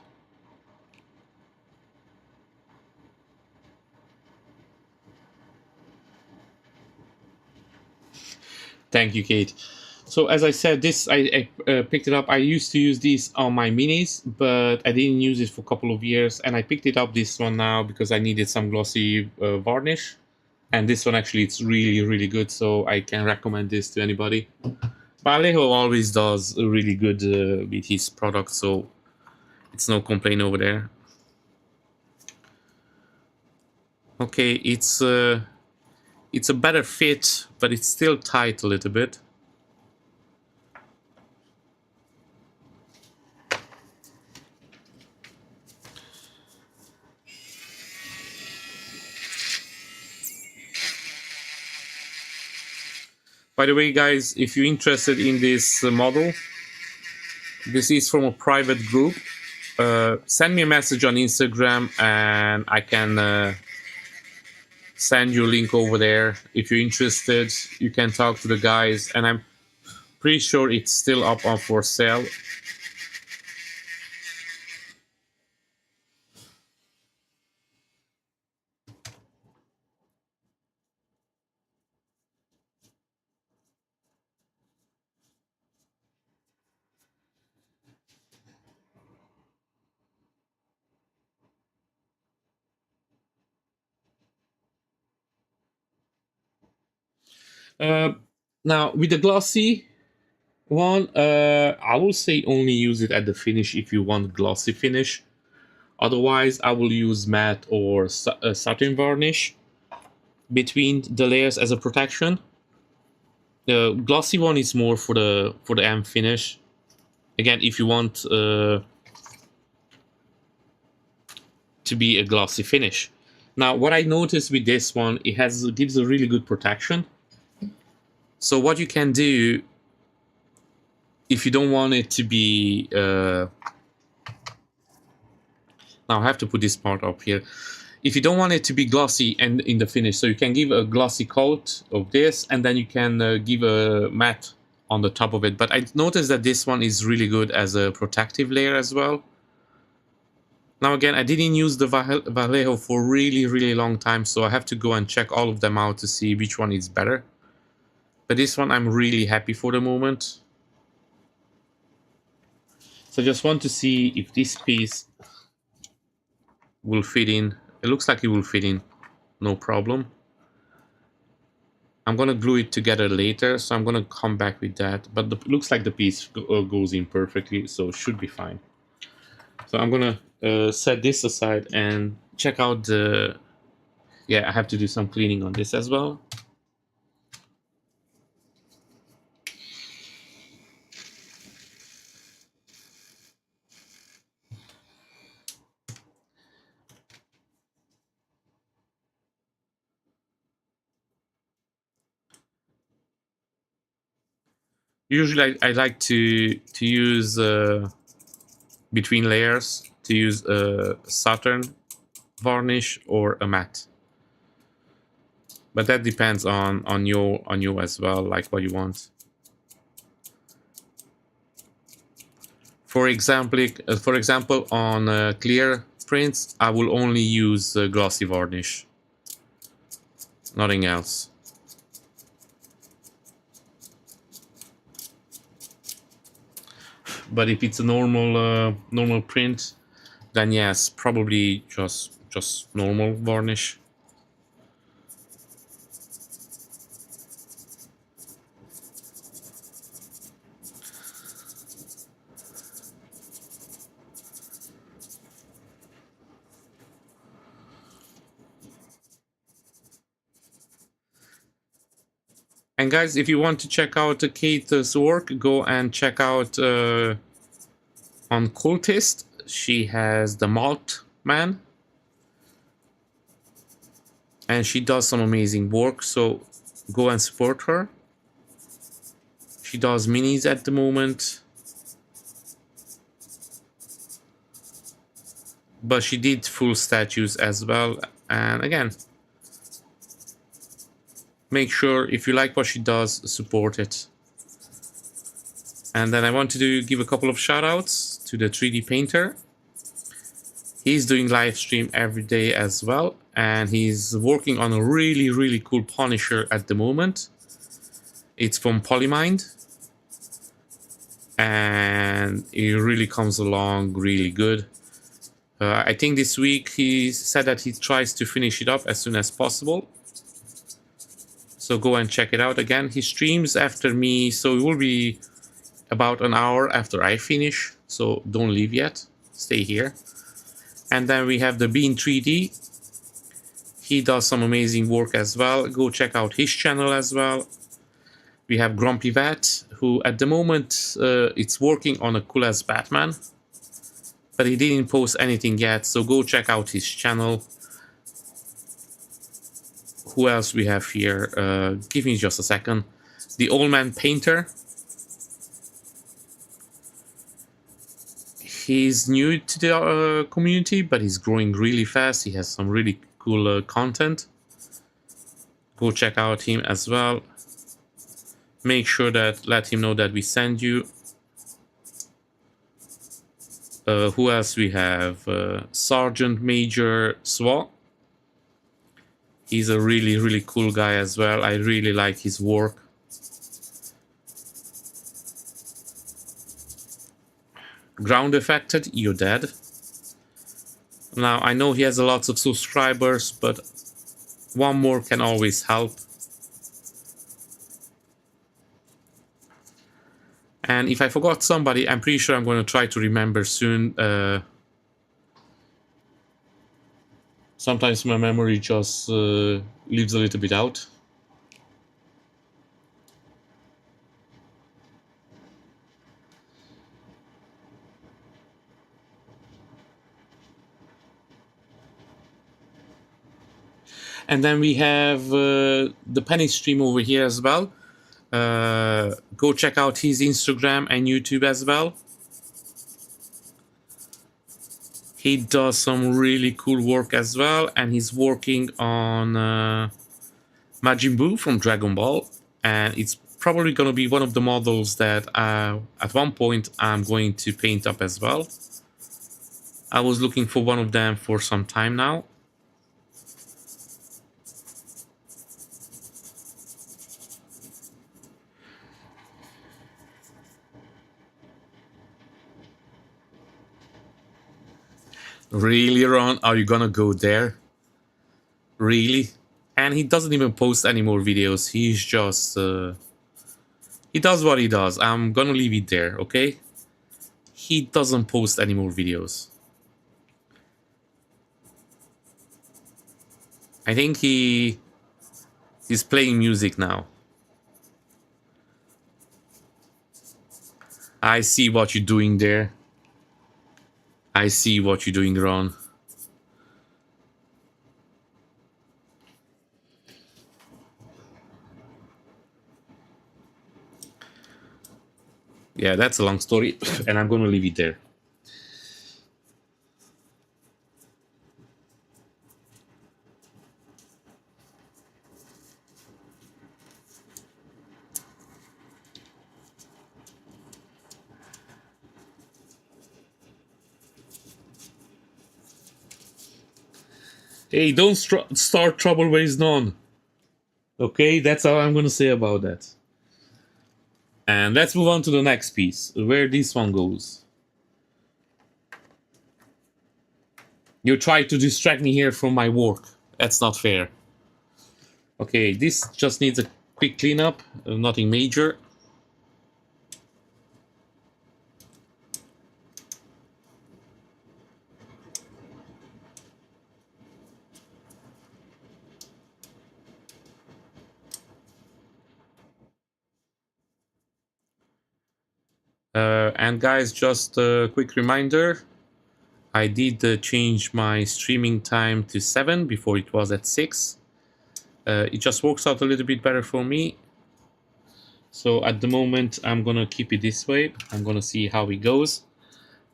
Thank you, Kate. So as I said, this I picked it up. I used to use this on my minis, but I didn't use it for a couple of years, and I picked it up this one now because I needed some glossy varnish. And this one actually it's really really good, so I can recommend this to anybody. Vallejo always does really good with his products, so it's no complaint over there. Okay, it's a better fit, but it's still tight a little bit. By the way, guys, if you're interested in this model, this is from a private group. Send me a message on Instagram and I can send you a link over there. If you're interested, you can talk to the guys, and I'm pretty sure it's still up on for sale. Uh, Now with the glossy one, I will say only use it at the finish if you want glossy finish. Otherwise, I will use matte or satin varnish between the layers as a protection. The glossy one is more for the end finish. Again, if you want to be a glossy finish. Now, what I noticed with this one, gives a really good protection. So what you can do, if you don't want it to be now I have to put this part up here. If you don't want it to be glossy and in the finish, so you can give a glossy coat of this, and then you can give a matte on the top of it. But I noticed that this one is really good as a protective layer as well. Now again, I didn't use the Vallejo for really long time, so I have to go and check all of them out to see which one is better. But this one I'm really happy for the moment. So I just want to see if this piece will fit in. It looks like it will fit in, no problem. I'm gonna glue it together later, so I'm gonna come back with that. But it looks like the piece goes in perfectly, so it should be fine. So I'm gonna set this aside and check out the... Yeah, I have to do some cleaning on this as well. Usually I like to use between layers, to use a satin varnish or a matte. But that depends on you as well, like what you want. For example, on clear prints, I will only use glossy varnish, nothing else. But if it's a normal print, then yes, probably just normal varnish. And guys, if you want to check out Kate's work, go and check out on Cultist. She has the Malt Man, and she does some amazing work, so go and support her. She does minis at the moment, but she did full statues as well. And again, make sure if you like what she does, support it. And then I want to give a couple of shout outs to the 3D painter. He's doing live stream every day as well, and he's working on a really cool Punisher at the moment. It's from Polymind, and it really comes along really good. I think this week he said that he tries to finish it up as soon as possible. So go and check it out. Again, he streams after me, so it will be about an hour after I finish. So don't leave yet. Stay here. And then we have the Bean 3D. He does some amazing work as well. Go check out his channel as well. We have Grumpy Vat, who at the moment it's working on a cool as Batman, but he didn't post anything yet. So go check out his channel. Who else we have here? Give me just a second. The Old Man Painter. He's new to the community, but he's growing really fast. He has some really cool content. Go check out him as well. Make sure that let him know that we send you. Who else we have? Sergeant Major Swa. He's a really cool guy as well. I really like his work. Ground Affected, you're dead. Now, I know he has lots of subscribers, but one more can always help. And if I forgot somebody, I'm pretty sure I'm going to try to remember soon. Sometimes my memory just leaves a little bit out. And then we have the Penny stream over here as well. Go check out his Instagram and YouTube as well. He does some really cool work as well, and he's working on Majin Buu from Dragon Ball, and it's probably going to be one of the models that at one point I'm going to paint up as well. I was looking for one of them for some time now. Really, Ron? Are you gonna go there? Really? And he doesn't even post any more videos. He's just... he does what he does. I'm gonna leave it there, okay? He doesn't post any more videos. I think he's playing music now. I see what you're doing there. I see what you're doing, Ron. Yeah, that's a long story, and I'm gonna leave it there. Hey, don't start trouble where it's none. Okay, that's all I'm gonna say about that. And let's move on to the next piece, where this one goes. You try to distract me here from my work. That's not fair. Okay, this just needs a quick cleanup, nothing major. And guys, just a quick reminder, I did change my streaming time to 7 before it was at 6. It just works out a little bit better for me. So at the moment, I'm gonna keep it this way. I'm gonna see how it goes.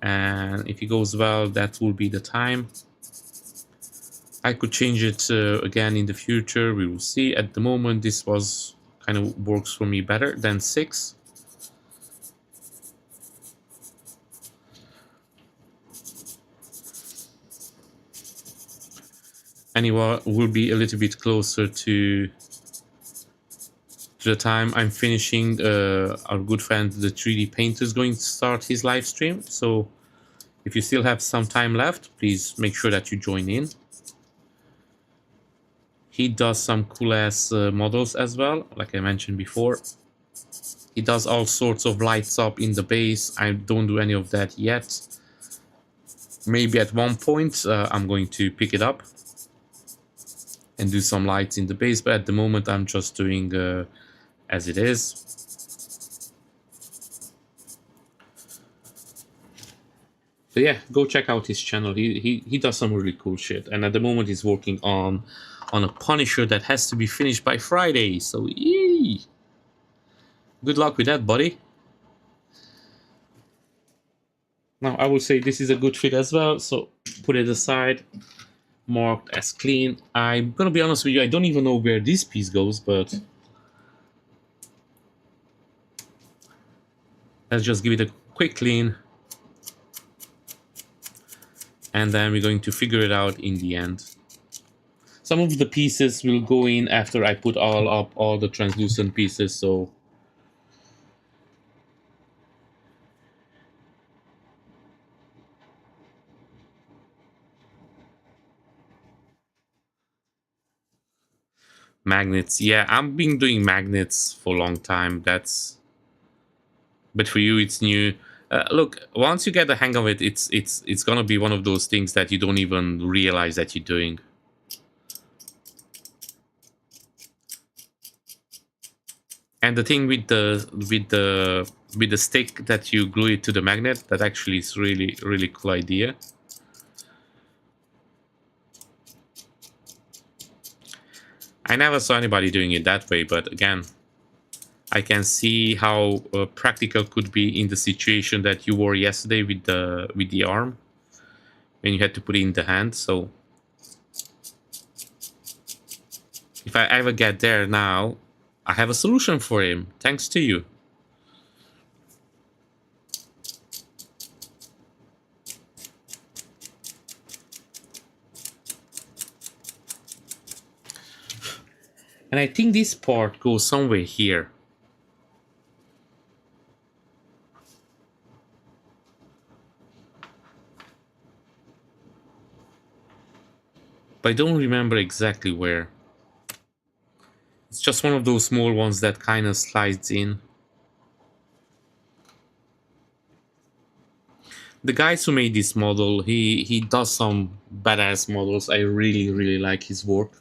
And if it goes well, that will be the time. I could change it again in the future. We will see. At the moment, this was kind of works for me better than 6. Anyway, we'll be a little bit closer to the time I'm finishing. Our good friend, the 3D painter, is going to start his live stream. So if you still have some time left, please make sure that you join in. He does some cool ass models as well, like I mentioned before. He does all sorts of lights up in the base. I don't do any of that yet. Maybe at one point I'm going to pick it up and do some lights in the base, but at the moment I'm just doing as it is. So yeah, go check out his channel. He does some really cool shit, and at the moment he's working on a Punisher that has to be finished by Friday. So yee! Good luck with that, buddy. Now I would say this is a good fit as well, so put it aside, marked as clean. I'm gonna be honest with you, I don't even know where this piece goes, but let's just give it a quick clean, and then we're going to figure it out in the end. Some of the pieces will go in after I put all the translucent pieces, so magnets. Yeah, I've been doing magnets for a long time. That's but for you it's new. Look, once you get the hang of it, it's gonna be one of those things that you don't even realize that you're doing. And the thing with the stick that you glue it to the magnet, that actually is really cool idea. I never saw anybody doing it that way, but again, I can see how practical could be in the situation that you were yesterday with the arm, when you had to put it in the hand. So if I ever get there now, I have a solution for him, thanks to you. And I think this part goes somewhere here. But I don't remember exactly where. It's just one of those small ones that kind of slides in. The guys who made this model, he does some badass models. I really like his work.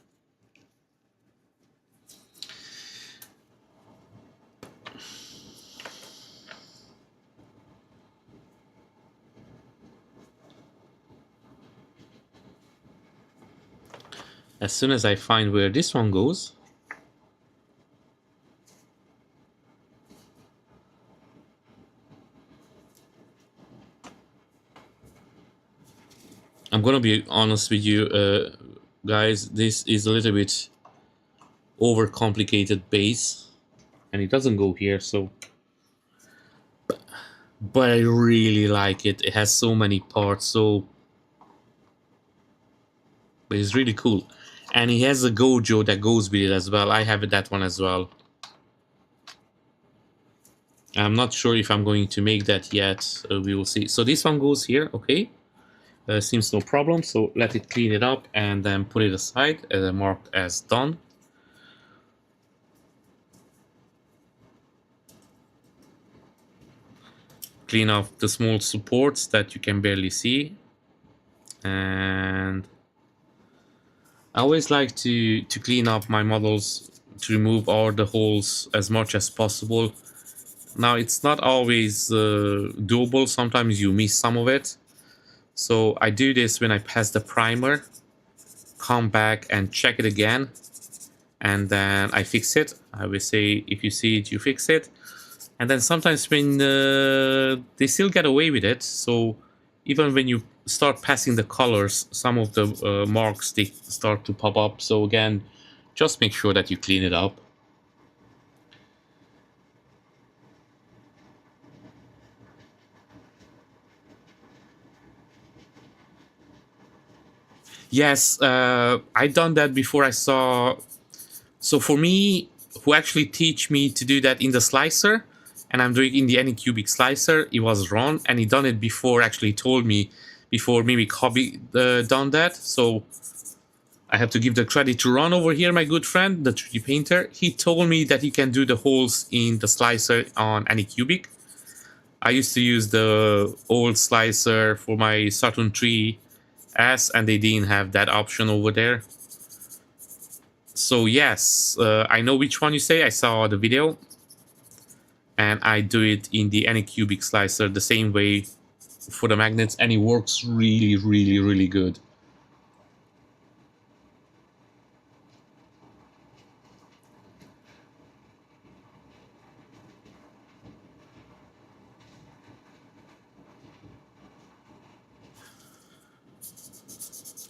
As soon as I find where this one goes, I'm gonna be honest with you, guys, this is a little bit overcomplicated base, and it doesn't go here, so... But I really like it. It has so many parts, so... But it's really cool. And he has a Gojo that goes with it as well. I have that one as well. I'm not sure if I'm going to make that yet. We will see. So this one goes here, okay. Seems no problem. So let it clean it up and then put it aside, marked as done. Clean off the small supports that you can barely see. And I always like to clean up my models, to remove all the holes as much as possible. Now, it's not always doable. Sometimes you miss some of it. So I do this when I pass the primer, come back and check it again, and then I fix it. I will say, if you see it, you fix it. And then sometimes when they still get away with it, so even when you start passing the colors, some of the marks, they start to pop up. So again, just make sure that you clean it up. Yes, I done that before. I saw... So for me, who actually teach me to do that in the slicer, and I'm doing in the Anycubic slicer, it was Ron, and he done it before, actually told me before Mimic Hobby done that. So I have to give the credit to Ron over here, my good friend, the 3D painter. He told me that he can do the holes in the slicer on Anycubic. I used to use the old slicer for my Saturn 3S, and they didn't have that option over there. So yes, I know which one you say. I saw the video, and I do it in the Anycubic slicer the same way for the magnets, and it works really good.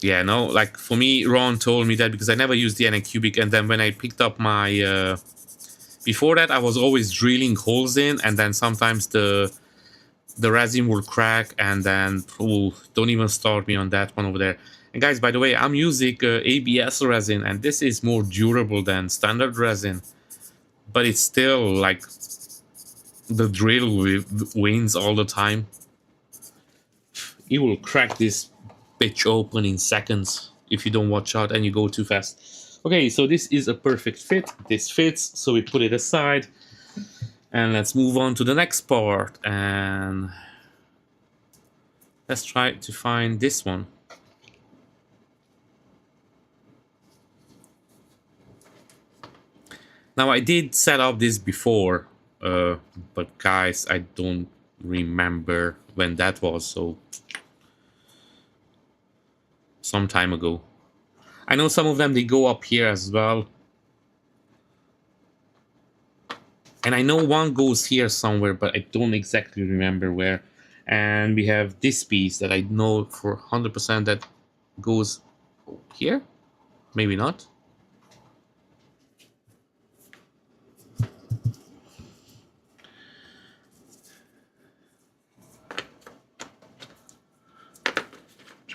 Yeah, no, like for me, Ron told me that because I never used the Anycubic, and then when I picked up my... before that, I was always drilling holes in, and then sometimes the resin will crack, and then... Oh, don't even start me on that one over there. And guys, by the way, I'm using ABS resin, and this is more durable than standard resin. But it's still, like, the drill wins all the time. It will crack this bitch open in seconds if you don't watch out and you go too fast. Okay, so this is a perfect fit. This fits, so we put it aside. And let's move on to the next part, and let's try to find this one. Now I did set up this before, but guys, I don't remember when that was, so some time ago. I know some of them, they go up here as well. And I know one goes here somewhere, but I don't exactly remember where. And we have this piece that I know for 100% that goes here. Maybe not.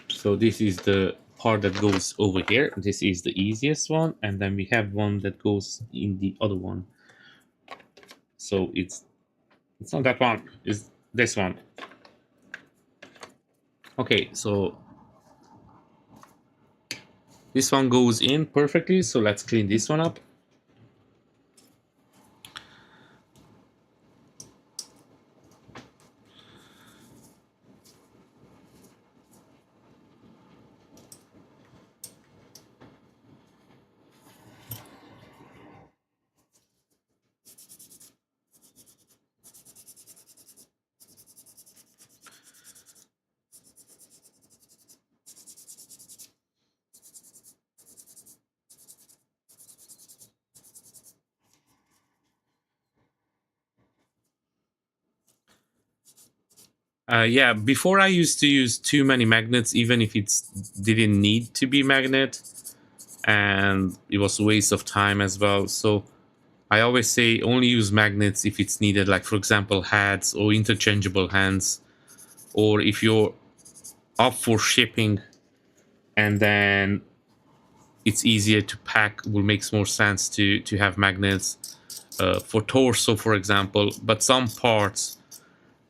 So this is the part that goes over here. This is the easiest one. And then we have one that goes in the other one. So it's not that one, it's this one. Okay, so this one goes in perfectly. So let's clean this one up. Yeah, before I used to use too many magnets, even if it didn't need to be magnet, and it was a waste of time as well. So I always say only use magnets if it's needed, like for example hats or interchangeable hands, or if you're up for shipping and then it's easier to pack, will makes more sense to have magnets for torso, for example. But some parts,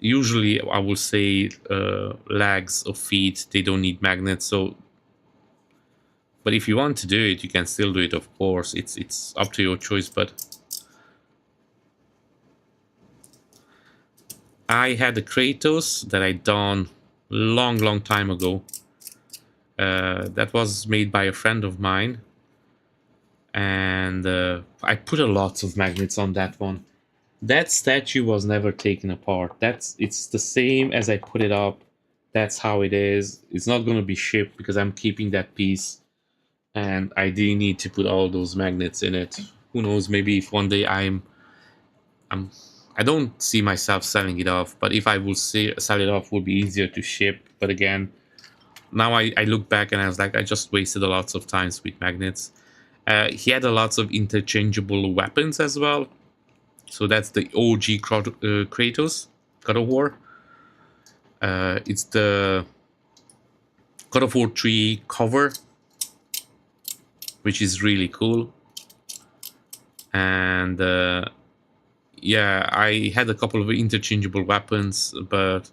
usually I will say legs or feet, they don't need magnets. So but if you want to do it, you can still do it, of course. It's up to your choice. But I had a Kratos that I done long time ago. That was made by a friend of mine, and I put a lot of magnets on that one. That statue was never taken apart. It's the same as I put it up. That's how it is. It's not going to be shipped because I'm keeping that piece, and I didn't need to put all those magnets in it. Who knows? Maybe if one day I'm I don't see myself selling it off, but if I will sell it off, it would be easier to ship. But again, now I look back and I was like, I just wasted a lots of times with magnets. He had a lots of interchangeable weapons as well. So that's the OG Kratos, God of War. It's the God of War 3 cover, which is really cool. And yeah, I had a couple of interchangeable weapons, but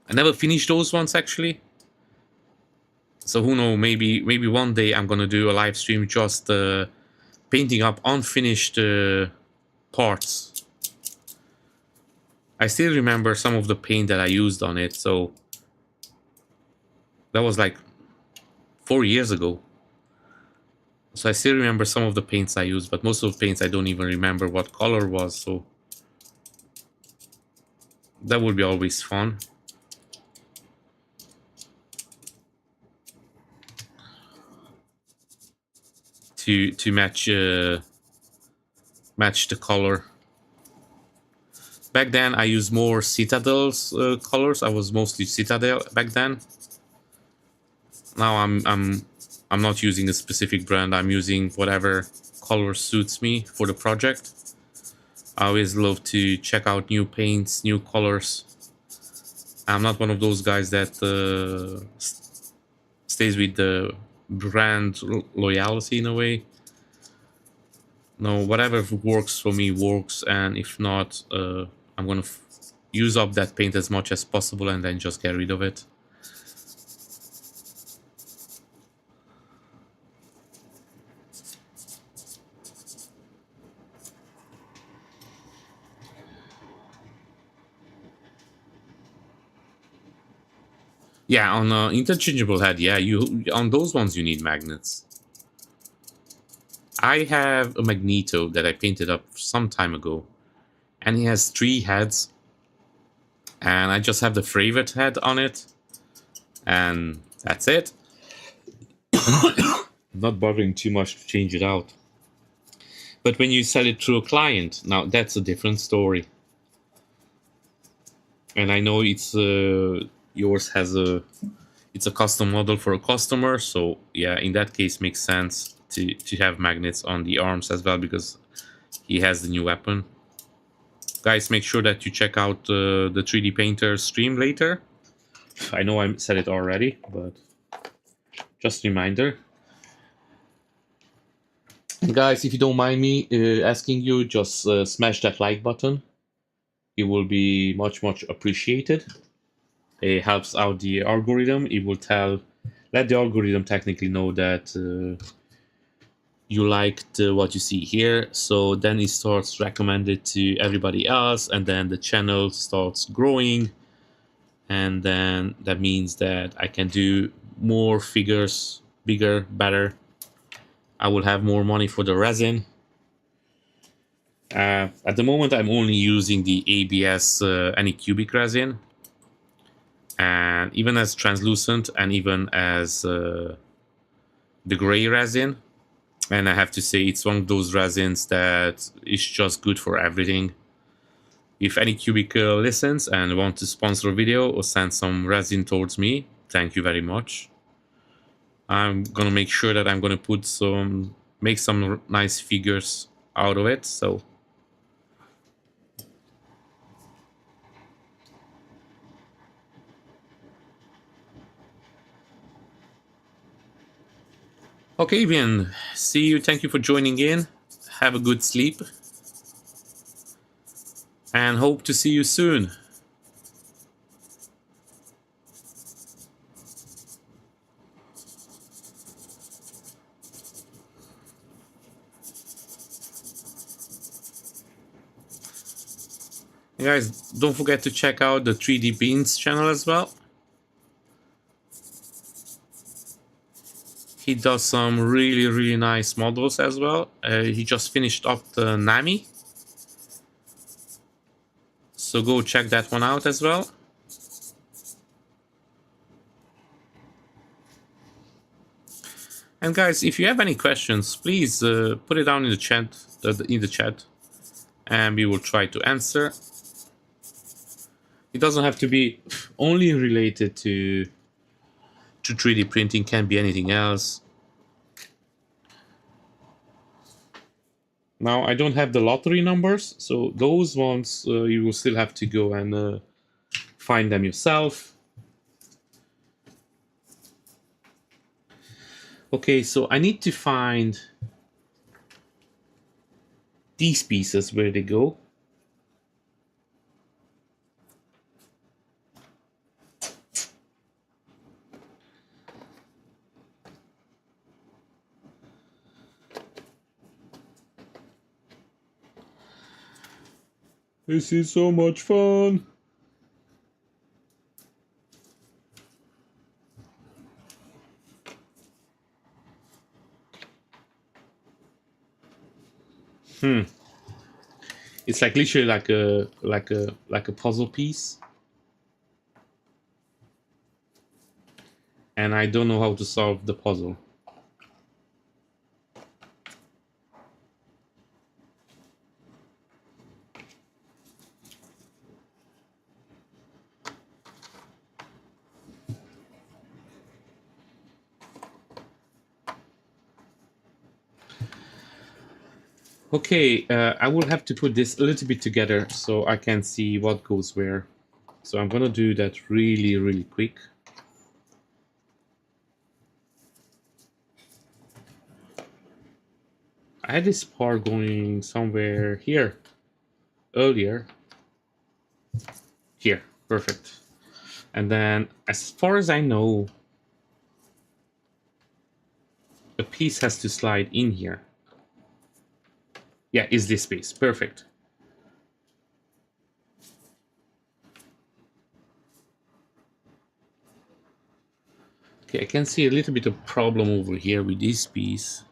I never finished those ones actually. So who knows? Maybe one day I'm gonna do a live stream just painting up unfinished parts. I still remember some of the paint that I used on it. So that was like 4 years ago. So I still remember some of the paints I used, but most of the paints I don't even remember what color was. So that would be always fun. To match the color. Back then I used more Citadel's colors. I was mostly Citadel back then. Now I'm not using a specific brand. I'm using whatever color suits me for the project. I always love to check out new paints, new colors. I'm not one of those guys that stays with the brand loyalty in a way. No, whatever works for me works, and if not, I'm gonna use up that paint as much as possible and then just get rid of it. Yeah, on interchangeable head, yeah, you on those ones you need magnets. I have a Magneto that I painted up some time ago, and he has 3 heads, and I just have the favorite head on it, and that's it. Not bothering too much to change it out. But when you sell it through a client, now that's a different story. And I know it's yours has it's a custom model for a customer, so yeah, in that case makes sense to have magnets on the arms as well, because he has the new weapon. Guys, make sure that you check out the 3D painter stream later. I know I said it already, but just a reminder. And guys, if you don't mind me asking you, just smash that like button. It will be much appreciated. It helps out the algorithm. It will let the algorithm technically know that you liked what you see here, so then it starts recommended to everybody else, and then the channel starts growing, and then that means that I can do more figures, bigger, better. I will have more money for the resin. At the moment I'm only using the ABS anycubic resin, and even as translucent and even as the gray resin. And I have to say, it's one of those resins that is just good for everything. If anycubic listens and want to sponsor a video or send some resin towards me, thank you very much. I'm gonna make sure that I'm gonna make some nice figures out of it. So okay, Vian, see you. Thank you for joining in. Have a good sleep, and hope to see you soon. You guys, don't forget to check out the 3D Beans channel as well. He does some really nice models as well. He just finished up the Nami, so go check that one out as well. And guys, if you have any questions, please put it down in the chat, and we will try to answer. It doesn't have to be only related to 3D printing, can be anything else. Now, I don't have the lottery numbers, so those ones you will still have to go and find them yourself. Okay, so I need to find these pieces, where they go. This is so much fun. It's like literally like a puzzle piece, and I don't know how to solve the puzzle. Okay, I will have to put this a little bit together so I can see what goes where. So I'm gonna do that really quick. I had this part going somewhere here earlier. Here, perfect. And then, as far as I know, a piece has to slide in here. Yeah, is this piece. Perfect. Okay, I can see a little bit of problem over here with this piece.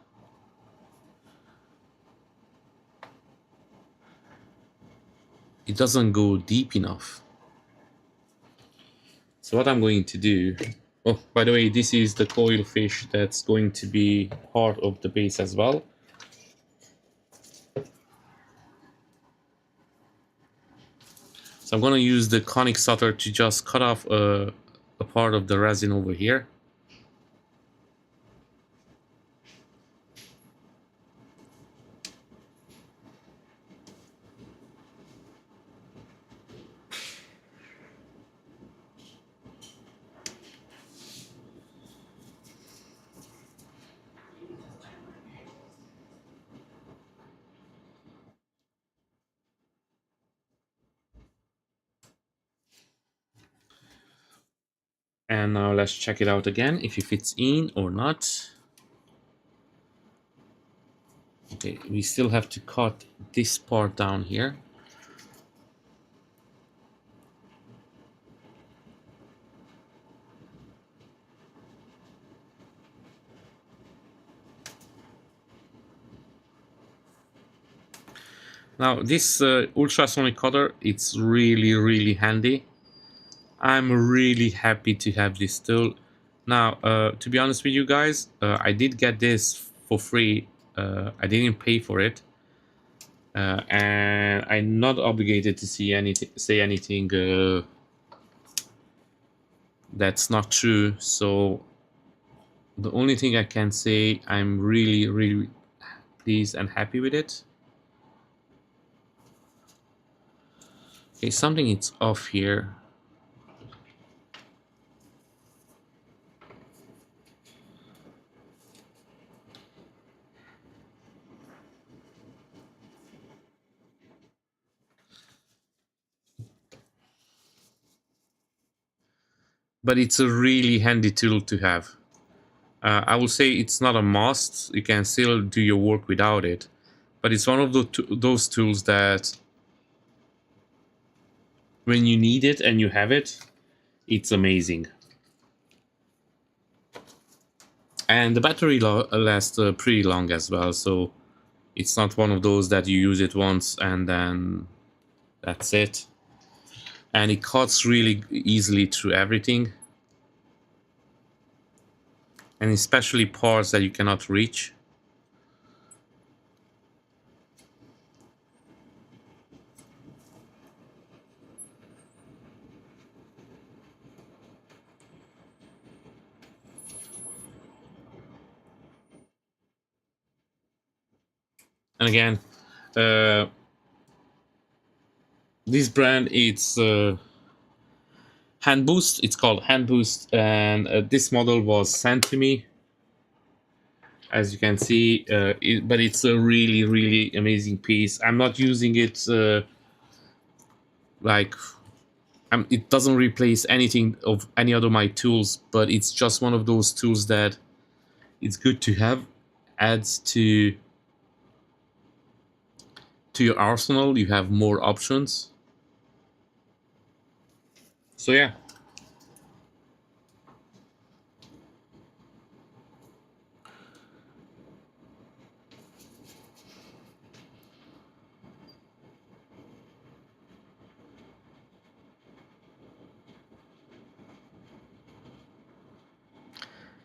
It doesn't go deep enough. So what I'm going to do... Oh, by the way, this is the coil fish that's going to be part of the base as well. So I'm going to use the conic solder to just cut off a part of the resin over here. And now let's check it out again, if it fits in or not. Okay, we still have to cut this part down here. Now this ultrasonic cutter, it's really handy. I'm really happy to have this tool. Now, to be honest with you guys, I did get this for free. I didn't pay for it, and I'm not obligated to say anything that's not true. So the only thing I can say, I'm really pleased and happy with it. Okay, something is off here. But it's a really handy tool to have. I will say it's not a must. You can still do your work without it, but it's one of those tools that when you need it and you have it, it's amazing. And the battery lasts pretty long as well, so it's not one of those that you use it once and then that's it. And it cuts really easily through everything, and especially parts that you cannot reach. And again, this brand, it's Hand Boost. It's called Hand Boost, and this model was sent to me, as you can see. But it's a really amazing piece. I'm not using it like it doesn't replace anything of any other of my tools, but it's just one of those tools that it's good to have. Adds to your arsenal. You have more options. So yeah.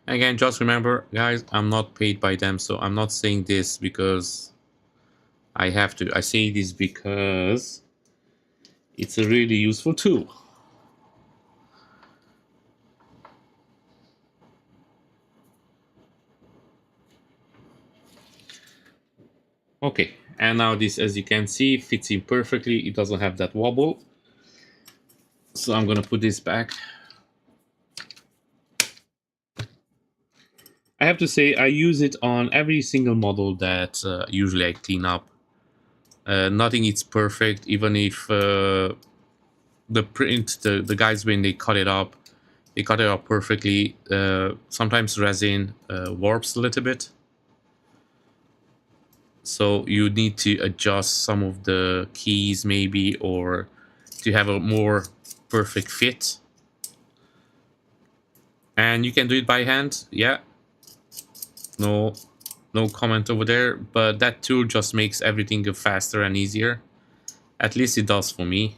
Again, just remember, guys, I'm not paid by them, so I'm not saying this because I have to. I say this because it's a really useful tool. Okay, and now this, as you can see, fits in perfectly. It doesn't have that wobble. So I'm gonna put this back. I have to say, I use it on every single model that usually I clean up. Nothing is perfect, even if the print, the guys, when they cut it up perfectly. Sometimes resin warps a little bit, so you need to adjust some of the keys maybe, or to have a more perfect fit. And you can do it by hand, yeah. No, no comment over there, but that tool just makes everything go faster and easier. At least it does for me.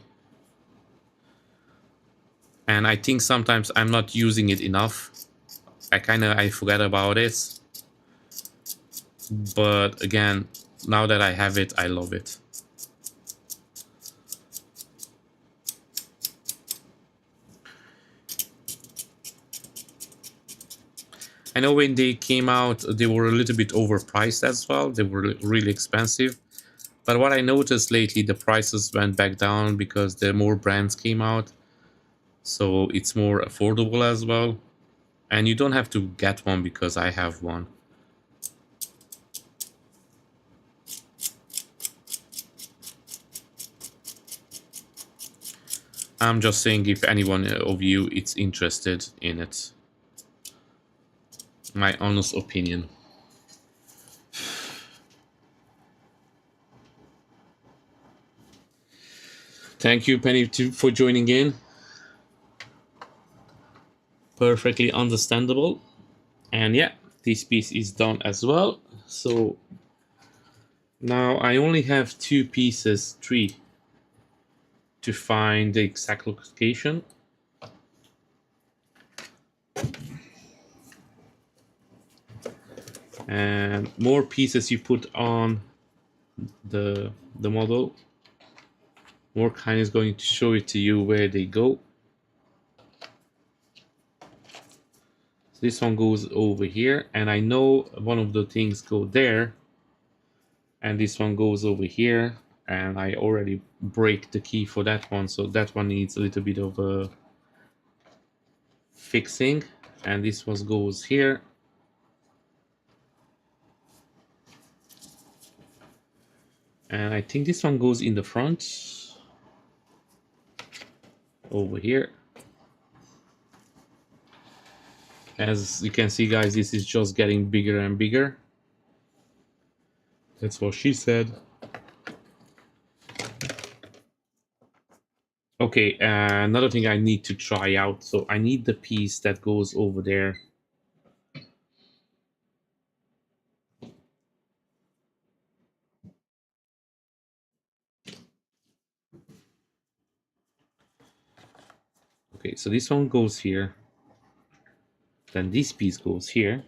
And I think sometimes I'm not using it enough. I forget about it. But again, now that I have it, I love it. I know when they came out, they were a little bit overpriced as well. They were really expensive. But what I noticed lately, the prices went back down because the more brands came out. So it's more affordable as well. And you don't have to get one because I have one. I'm just saying if anyone of you is interested in it. My honest opinion. Thank you, Penny, for joining in. Perfectly understandable. And yeah, this piece is done as well. So now I only have three, to find the exact location. And more pieces you put on the model, more kind is going to show it to you where they go. So this one goes over here, and I know one of the things go there, and this one goes over here, and I already break the key for that one, so that one needs a little bit of a fixing. And this one goes here, and I think this one goes in the front over here. As you can see, guys, this is just getting bigger and bigger. That's what she said. Okay, another thing I need to try out. So I need the piece that goes over there. Okay, so this one goes here. Then this piece goes here.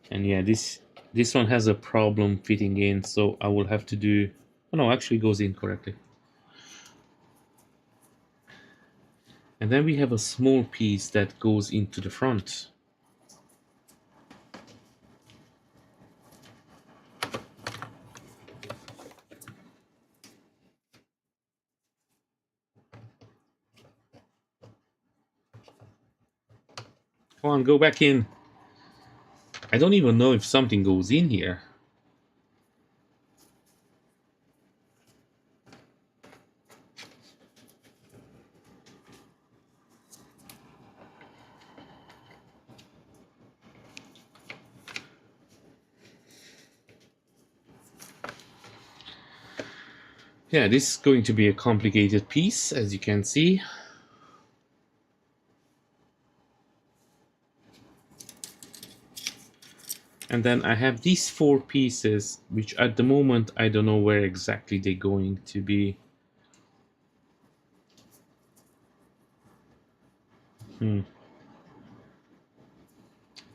And yeah, this one has a problem fitting in, so I will have to do... Oh no, actually goes in correctly. And then we have a small piece that goes into the front. Come on, go back in. I don't even know if something goes in here. Yeah, this is going to be a complicated piece, as you can see. And then I have these four pieces, which at the moment I don't know where exactly they're going to be. It's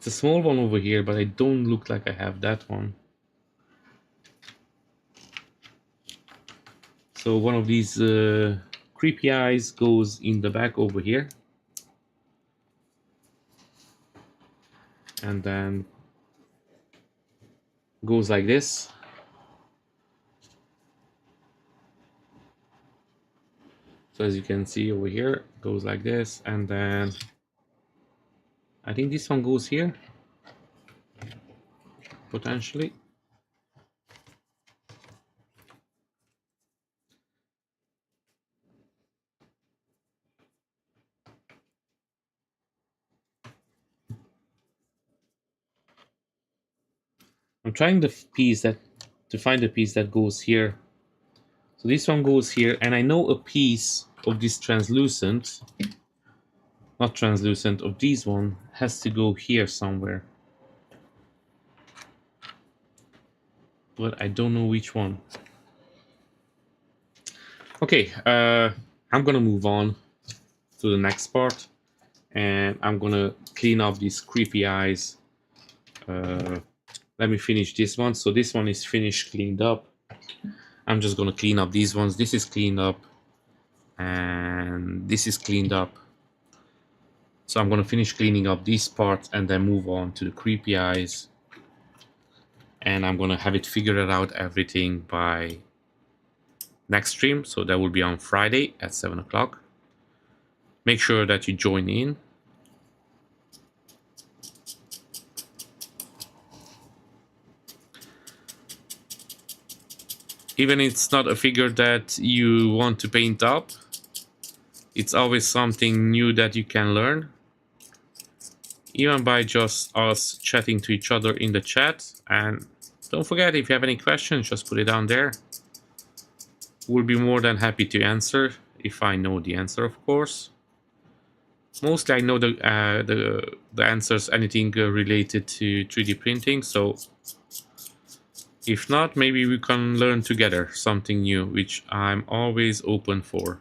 a small one over here, but I don't look like I have that one. So one of these creepy eyes goes in the back over here. And then goes like this. So as you can see over here, goes like this. And then I think this one goes here, potentially. I'm trying to find the piece that goes here. So this one goes here, and I know a piece of this translucent, not translucent, of this one has to go here somewhere. But I don't know which one. Okay, I'm gonna move on to the next part, and I'm gonna clean up these creepy eyes. Let me finish this one. So this one is finished, cleaned up. I'm just gonna clean up these ones. This is cleaned up, and this is cleaned up. So I'm gonna finish cleaning up these parts and then move on to the creepy eyes. And I'm gonna have it figured out everything by next stream. So that will be on Friday at 7 o'clock. Make sure that you join in. Even if it's not a figure that you want to paint up, it's always something new that you can learn. Even by just us chatting to each other in the chat. And don't forget, if you have any questions, just put it down there. We'll be more than happy to answer, if I know the answer, of course. Mostly I know the answers, anything related to 3D printing, so if not, maybe we can learn together something new, which I'm always open for.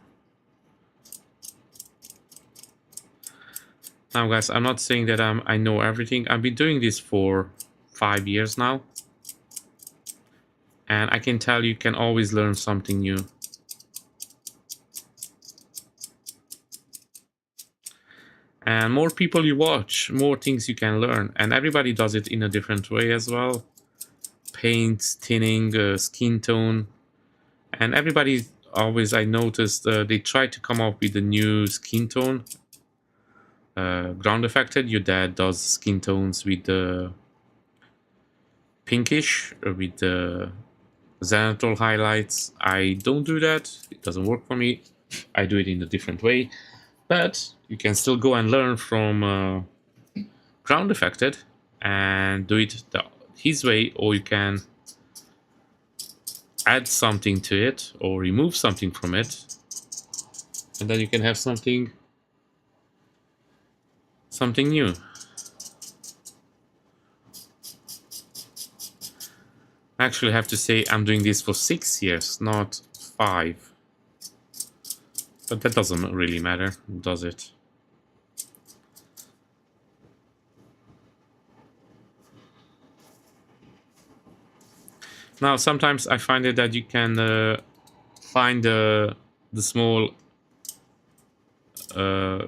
Now guys, I'm not saying that I know everything. I've been doing this for 5 years now. And I can tell you can always learn something new. And more people you watch, more things you can learn. And everybody does it in a different way as well. Paint, thinning, skin tone. And everybody always, I noticed, they try to come up with a new skin tone. Ground affected, your dad does skin tones with the pinkish, with the zenithal highlights. I don't do that. It doesn't work for me. I do it in a different way. But you can still go and learn from ground affected and do it his way, or you can add something to it or remove something from it, and then you can have something new. I actually have to say I'm doing this for 6 years, not 5. But that doesn't really matter, does it? Now, sometimes I find it that you can find the small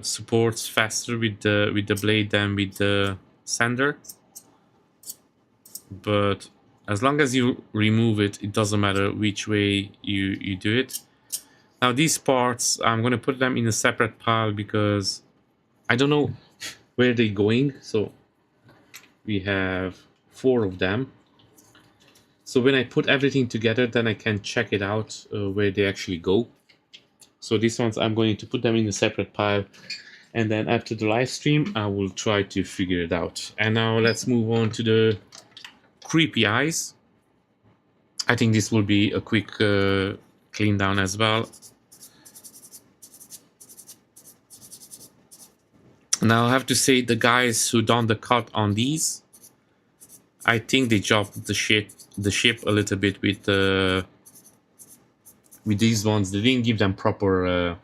supports faster with the blade than with the sander. But as long as you remove it, it doesn't matter which way you do it. Now these parts, I'm going to put them in a separate pile because I don't know where they're going. So we have 4 of them. So when I put everything together, then I can check it out where they actually go. So these ones, I'm going to put them in a separate pile. And then after the live stream, I will try to figure it out. And now let's move on to the creepy eyes. I think this will be a quick clean down as well. Now I have to say, the guys who done the cut on these, I think they jumped the ship a little bit with these ones. They didn't give them proper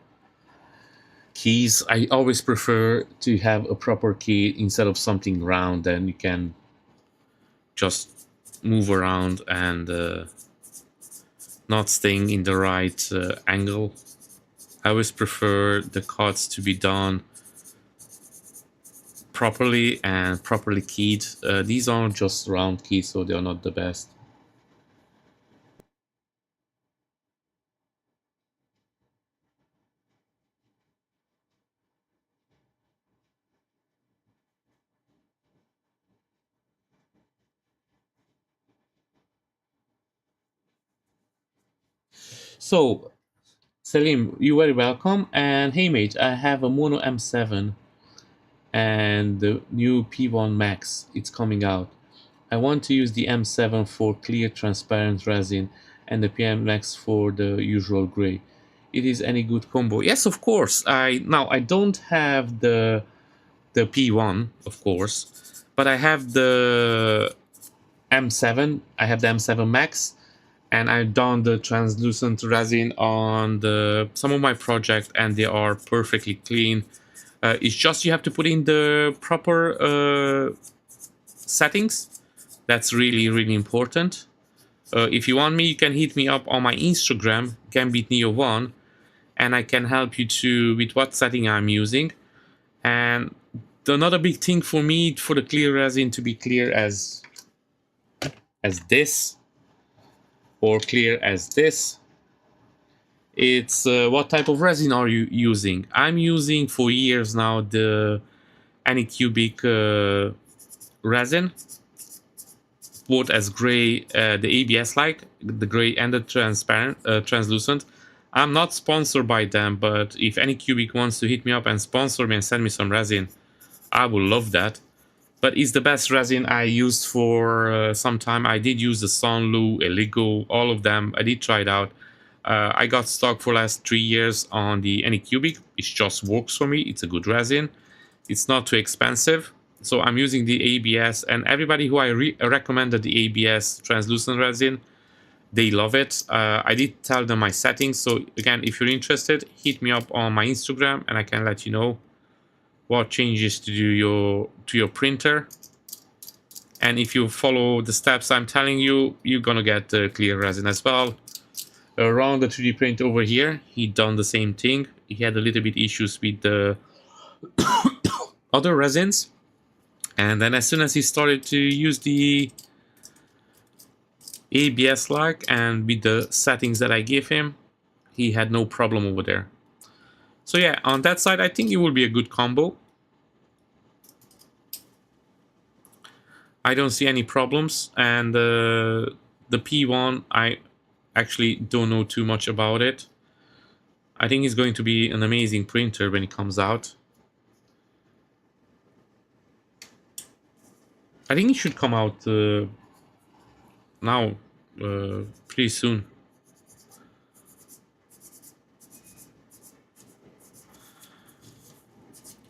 keys. I always prefer to have a proper key instead of something round, then you can just move around and not staying in the right angle. I always prefer the cuts to be done properly and properly keyed. These aren't just round keys, so they are not the best. So, Selim, you're very welcome. And hey mate, I have a Mono M7 and the new P1 Max. It's coming out. I want to use the M7 for clear transparent resin and the PM Max for the usual gray. it is any good combo. Yes, of course. Now I don't have the P1, of course, but I have the M7. I have the M7 Max, and I've done the translucent resin on some of my projects, and they are perfectly clean. It's just you have to put in the proper settings. That's really, really important. If you want me, you can hit me up on my Instagram, GambitNeo1, and I can help you with what setting I'm using. And another big thing for me, for the clear resin to be clear as this, or clear as this, it's what type of resin are you using? I'm using for years now the Anycubic resin, both as gray, the ABS like, the gray and the translucent. I'm not sponsored by them, but if Anycubic wants to hit me up and sponsor me and send me some resin, I would love that. But it's the best resin I used for some time. I did use the Sunlu, Eligo, all of them. I did try it out. I got stuck for last 3 years on the Anycubic. It just works for me. It's a good resin. It's not too expensive. So I'm using the ABS, and everybody who I recommended the ABS translucent resin, they love it. I did tell them my settings. So again, if you're interested, hit me up on my Instagram and I can let you know what changes to do to your printer. And if you follow the steps I'm telling you, you're gonna get the clear resin as well. Around the 3D print over here, he done the same thing. He had a little bit issues with the other resins, and then as soon as he started to use the ABS like and with the settings that I gave him, he had no problem over there. So yeah, on that side, I think it will be a good combo. I don't see any problems, and the P1, I actually don't know too much about it. I think it's going to be an amazing printer when it comes out. I think it should come out now, pretty soon.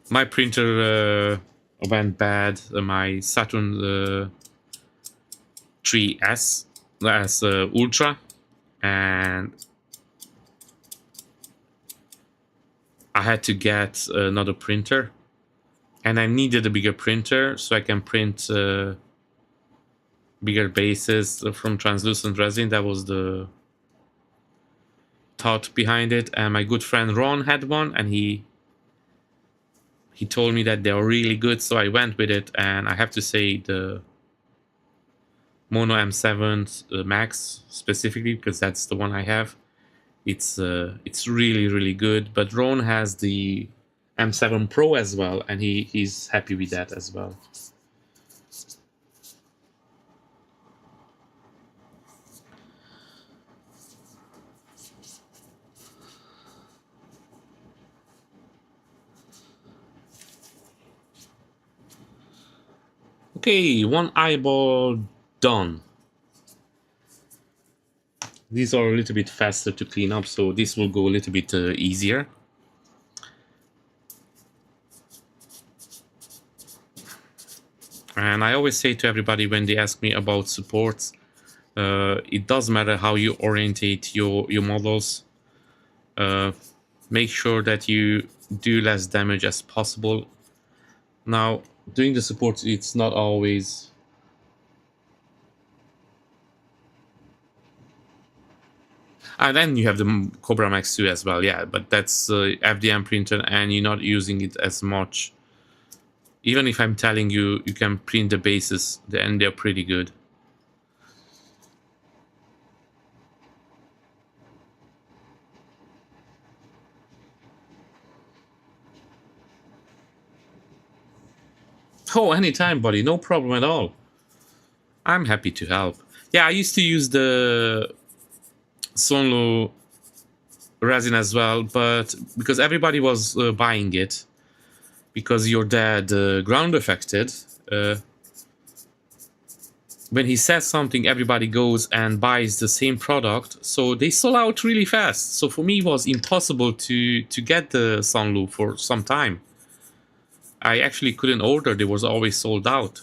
My printer went bad. My Saturn 3S, that's Ultra, and I had to get another printer, and I needed a bigger printer so I can print bigger bases from translucent resin. That was the thought behind it. And my good friend Ron had one, and he told me that they are really good, so I went with it. And I have to say the Mono M7 Max specifically, because that's the one I have, it's really, really good. But Ron has the M7 Pro as well, and he's happy with that as well. Okay, one eyeball done. These are a little bit faster to clean up, so this will go a little bit easier. And I always say to everybody when they ask me about supports, it doesn't matter how you orientate your models. Make sure that you do less damage as possible. Now, doing the supports, it's not always... And then you have the Cobra Max 2 as well, yeah, but that's FDM printer and you're not using it as much. Even if I'm telling you, you can print the bases, and they're pretty good. Oh, anytime, buddy. No problem at all. I'm happy to help. Yeah, I used to use the Sunlu resin as well, but because everybody was buying it, because your dad ground affected, when he says something, everybody goes and buys the same product. So they sold out really fast. So for me, it was impossible to get the Sunlu for some time. I actually couldn't order. They was always sold out.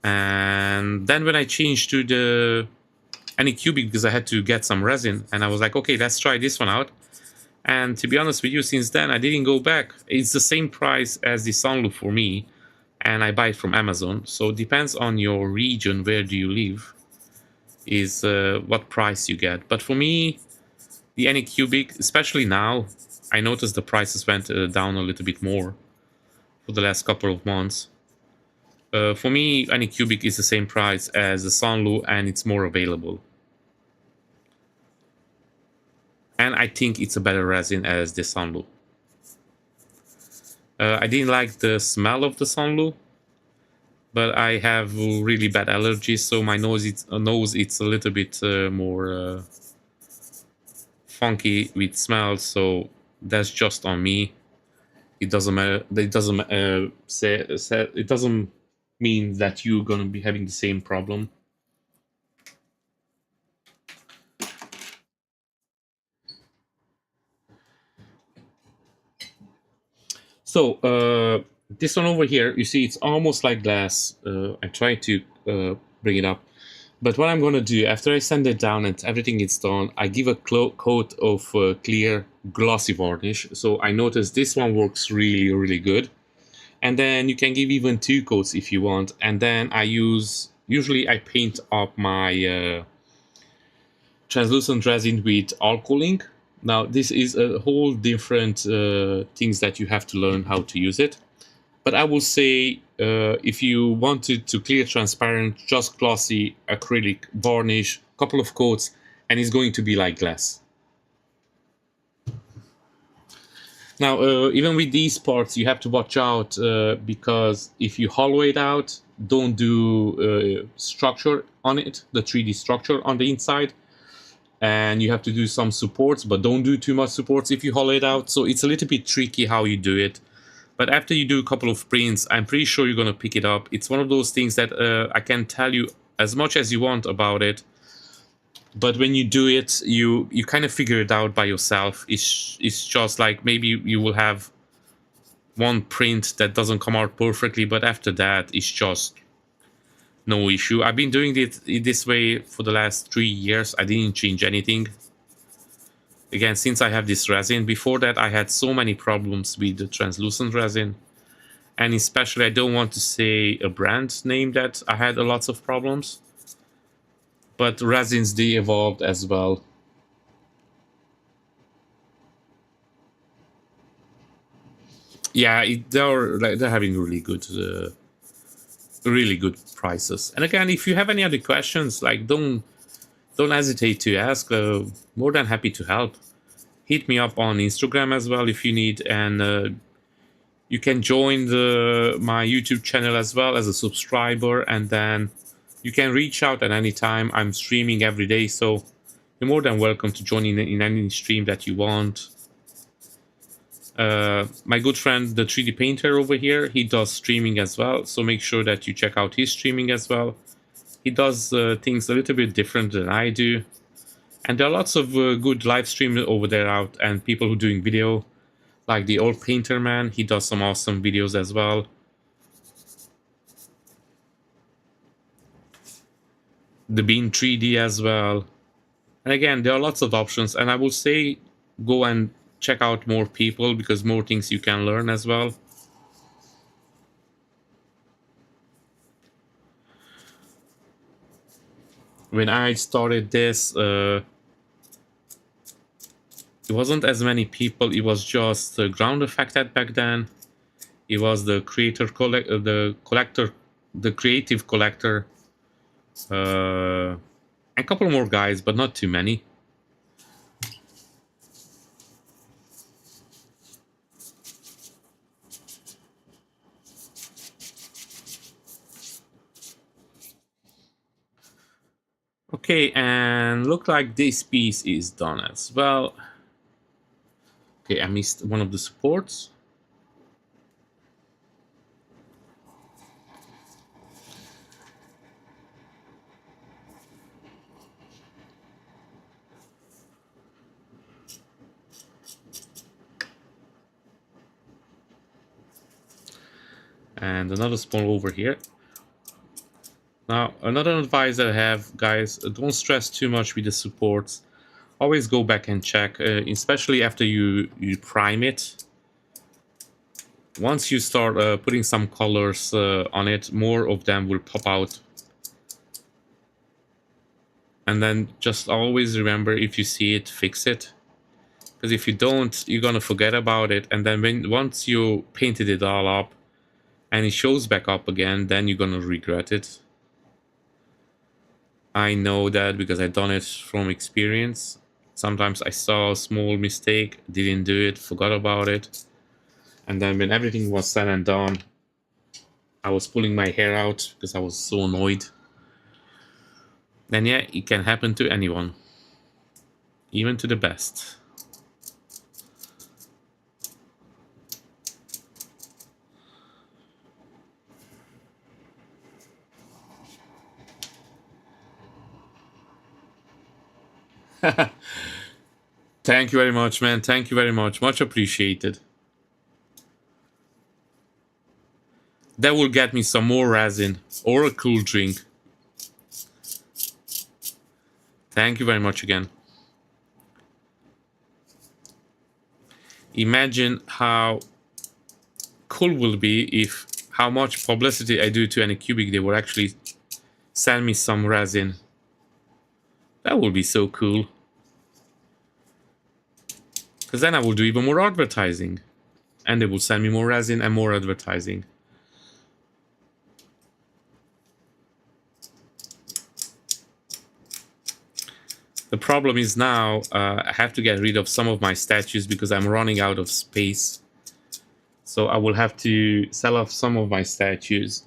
And then when I changed to the Anycubic, because I had to get some resin, and I was like, okay, let's try this one out. And to be honest with you, since then, I didn't go back. It's the same price as the Sunlu for me, and I buy it from Amazon. So it depends on your region, where do you live, is what price you get. But for me, the Anycubic, especially now, I noticed the prices went down a little bit more for the last couple of months. For me, Anycubic is the same price as the Sunlu, and it's more available. And I think it's a better resin as the Sunlu. I didn't like the smell of the Sunlu, but I have really bad allergies, so my nose it's a little bit more funky with smell. So that's just on me. It doesn't matter. It doesn't it doesn't mean that you're gonna be having the same problem. So this one over here, you see, it's almost like glass. I'm trying to bring it up, but what I'm gonna do after I sand it down and everything is done, I give a coat of clear glossy varnish. So I noticed this one works really, really good. And then you can give even 2 coats if you want. And then I usually I paint up my translucent resin with alcohol ink. Now this is a whole different things that you have to learn how to use it. But I will say if you wanted to clear transparent, just glossy acrylic varnish, couple of coats, and it's going to be like glass. Now, even with these parts, you have to watch out because if you hollow it out, don't do structure on it, the 3D structure on the inside. And you have to do some supports, but don't do too much supports if you hollow it out. So it's a little bit tricky how you do it. But after you do a couple of prints, I'm pretty sure you're going to pick it up. It's one of those things that I can tell you as much as you want about it. But when you do it, you kind of figure it out by yourself. It's just like maybe you will have one print that doesn't come out perfectly, but after that, it's just no issue. I've been doing it this way for the last 3 years. I didn't change anything. Again, since I have this resin, before that I had so many problems with the translucent resin. And especially, I don't want to say a brand name that I had lots of problems. But resins, they evolved as well. Yeah, they're having really good prices. And again, if you have any other questions, like don't hesitate to ask. More than happy to help. Hit me up on Instagram as well if you need, and you can join my YouTube channel as well as a subscriber, and then you can reach out at any time. I'm streaming every day, so you're more than welcome to join in any stream that you want. My good friend, the 3D painter over here, he does streaming as well, so make sure that you check out his streaming as well. He does things a little bit different than I do, and there are lots of good live streams over there out, and people who are doing video, like the old painter man. He does some awesome videos as well. The Bean 3D as well. And again, there are lots of options, and I will say go and check out more people because more things you can learn as well. When I started this, it wasn't as many people. It was just the ground affected back then. It was the creative collector, a couple more guys, but not too many. Okay, and look like this piece is done as well. Okay, I missed one of the supports. And another spawn over here. Now, another advice that I have, guys, don't stress too much with the supports. Always go back and check, especially after you prime it. Once you start putting some colors on it, more of them will pop out. And then just always remember, if you see it, fix it. Because if you don't, you're gonna forget about it. And then once you painted it all up and it shows back up again, then you're gonna regret it. I know that because I've done it from experience. Sometimes I saw a small mistake, didn't do it, forgot about it. And then when everything was said and done, I was pulling my hair out because I was so annoyed. And yeah, it can happen to anyone. Even to the best. Thank you very much, man. Thank you very much. Much appreciated. That will get me some more resin or a cool drink. Thank you very much again. Imagine how cool will be if how much publicity I do to Anycubic, they will actually send me some resin. That would be so cool. Because then I will do even more advertising. And they will send me more resin and more advertising. The problem is now I have to get rid of some of my statues because I'm running out of space. So I will have to sell off some of my statues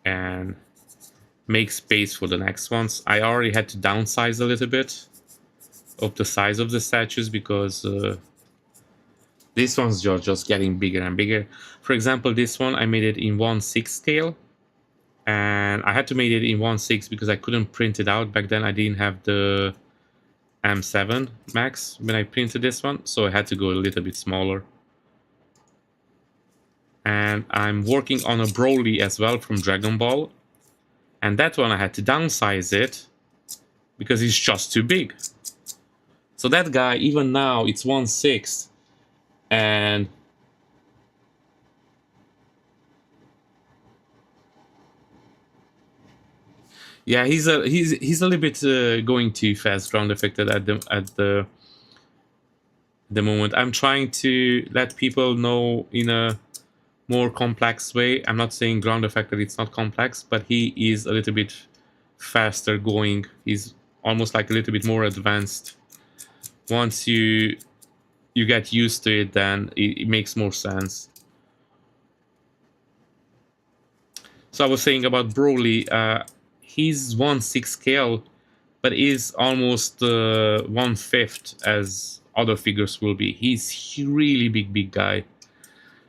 and make space for the next ones. I already had to downsize a little bit of the size of the statues because these ones are just getting bigger and bigger. For example, this one, I made it in 1/6 scale. And I had to make it in 1/6 because I couldn't print it out. Back then I didn't have the M7 Max when I printed this one, so I had to go a little bit smaller. And I'm working on a Broly as well from Dragon Ball. And that one I had to downsize it because it's just too big. So that guy, even now, it's 1/6. And yeah, he's a little bit going too fast, ground affected at the moment. I'm trying to let people know in a more complex way. I'm not saying ground affected it's not complex, but he is a little bit faster going. He's almost like a little bit more advanced. Once you get used to it, then it makes more sense. So I was saying about Broly, he's 1/6 scale, but is almost 1/5 as other figures will be. He's really big guy.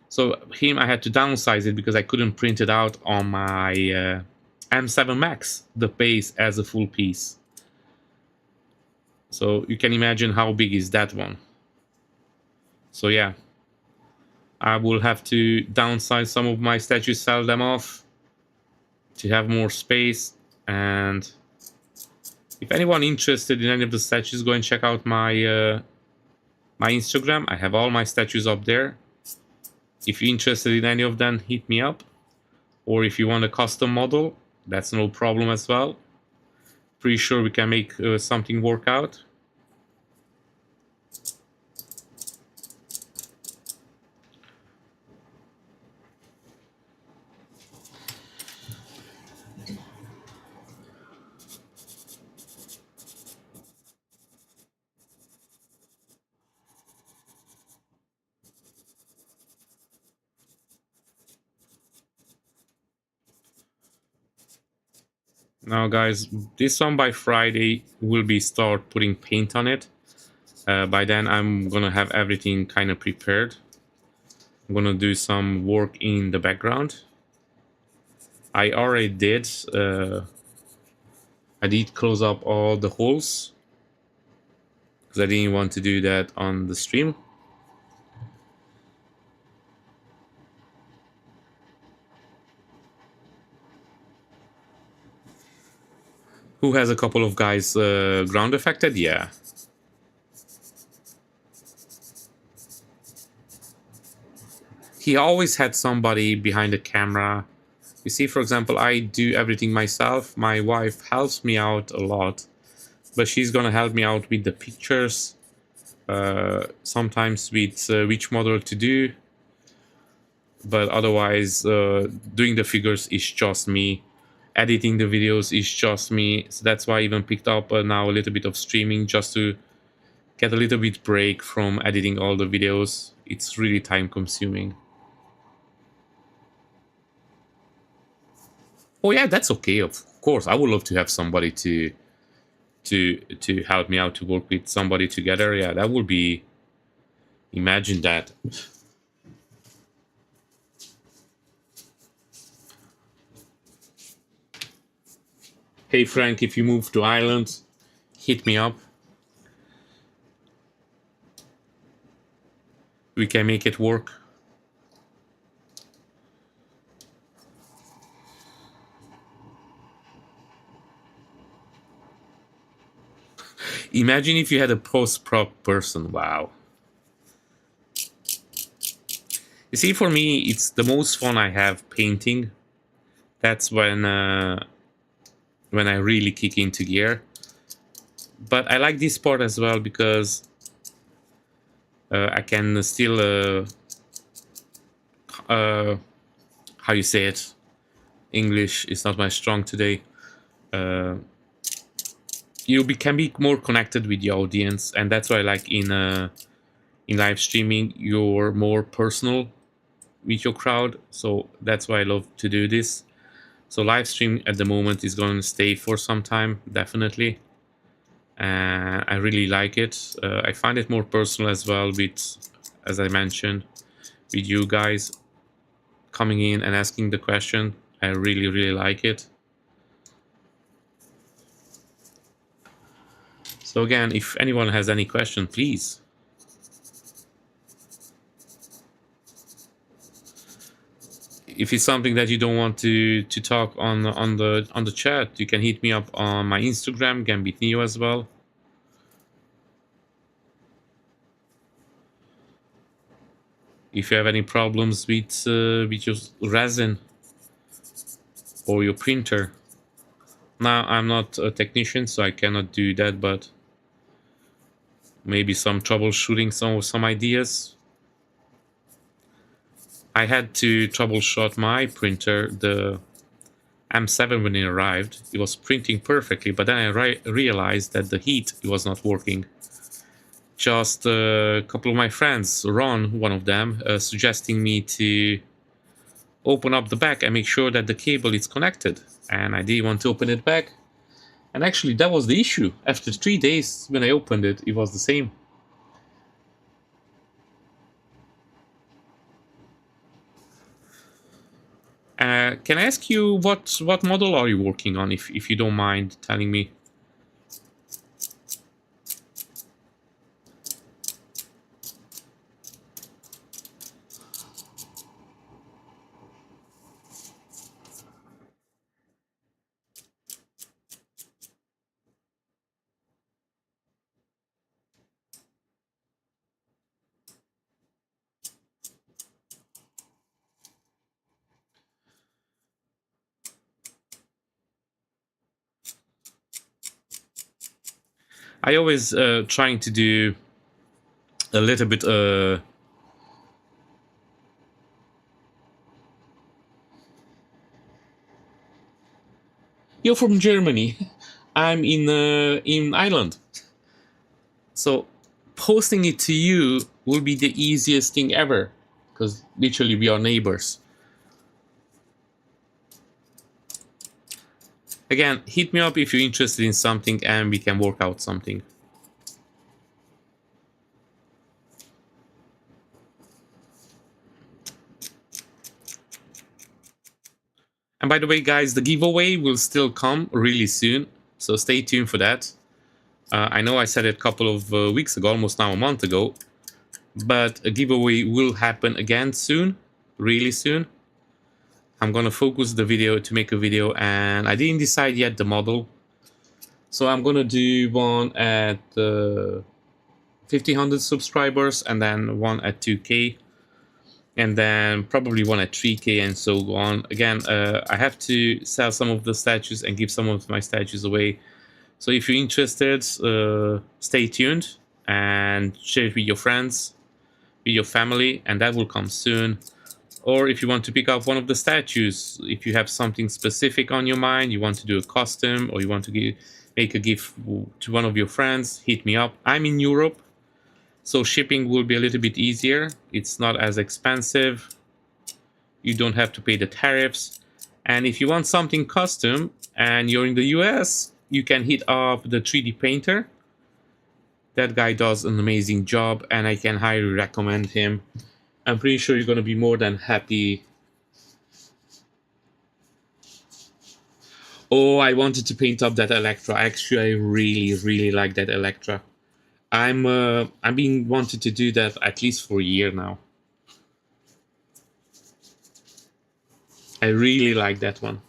So him, I had to downsize it because I couldn't print it out on my M7 Max, the base as a full piece. So you can imagine how big is that one. So yeah, I will have to downsize some of my statues, sell them off to have more space. And if anyone interested in any of the statues, go and check out my my Instagram. I have all my statues up there. If you're interested in any of them, hit me up. Or if you want a custom model, that's no problem as well. Pretty sure we can make something work out. Now guys, this one by Friday will be start putting paint on it. By then I'm gonna have everything kind of prepared. I'm gonna do some work in the background. I already did. I did close up all the holes because I didn't want to do that on the stream. Who has a couple of guys ground affected? Yeah. He always had somebody behind the camera. You see, for example, I do everything myself. My wife helps me out a lot, but she's gonna help me out with the pictures, sometimes with which model to do, but otherwise doing the figures is just me. Editing the videos is just me. So that's why I even picked up now a little bit of streaming, just to get a little bit break from editing all the videos. It's really time consuming. Oh yeah, that's okay. Of course, I would love to have somebody to help me out, to work with somebody together. Yeah, that would be. Imagine that. Hey Frank, if you move to Ireland, hit me up. We can make it work. Imagine if you had a post-prop person. Wow. You see, for me, it's the most fun I have painting. That's when I really kick into gear. But I like this part as well because I can still how you say it? English is not my strong today. You can be more connected with the audience, and that's why I like in live streaming you're more personal with your crowd. So that's why I love to do this. So live stream at the moment is going to stay for some time, definitely. I really like it. I find it more personal as well with, as I mentioned, with you guys coming in and asking the question. I really, really like it. So again, if anyone has any question, please. If it's something that you don't want to talk on the chat, you can hit me up on my Instagram, Gambit Neo, as well. If you have any problems with your resin or your printer. Now, I'm not a technician, so I cannot do that, but maybe some troubleshooting, some ideas. I had to troubleshoot my printer, the M7, when it arrived. It was printing perfectly, but then I realized that the heat was not working. Just a couple of my friends, Ron, one of them, suggesting me to open up the back and make sure that the cable is connected. And I didn't want to open it back. And actually, that was the issue. After 3 days, when I opened it, it was the same. Can I ask you what model are you working on, if you don't mind telling me? I always trying to do a little bit You're from Germany. I'm in Ireland. So posting it to you will be the easiest thing ever, because literally we are neighbors. Again, hit me up if you're interested in something and we can work out something. And by the way, guys, the giveaway will still come really soon, so stay tuned for that. I know I said it a couple of weeks ago, almost now a month ago, but a giveaway will happen again soon, really soon. I'm gonna focus the video to make a video, and I didn't decide yet the model. So I'm gonna do one at 1500 subscribers, and then one at 2k, and then probably one at 3k, and so on. Again, I have to sell some of the statues and give some of my statues away. So if you're interested, stay tuned and share it with your friends, with your family, and that will come soon. Or if you want to pick up one of the statues, if you have something specific on your mind, you want to do a custom, or you want to make a gift to one of your friends, hit me up. I'm in Europe, so shipping will be a little bit easier. It's not as expensive. You don't have to pay the tariffs. And if you want something custom and you're in the US, you can hit up the 3D painter. That guy does an amazing job, and I can highly recommend him. I'm pretty sure you're going to be more than happy. Oh, I wanted to paint up that Electra. Actually, I really like that Electra. I'm being wanted to do that at least for a year now. I really like that one.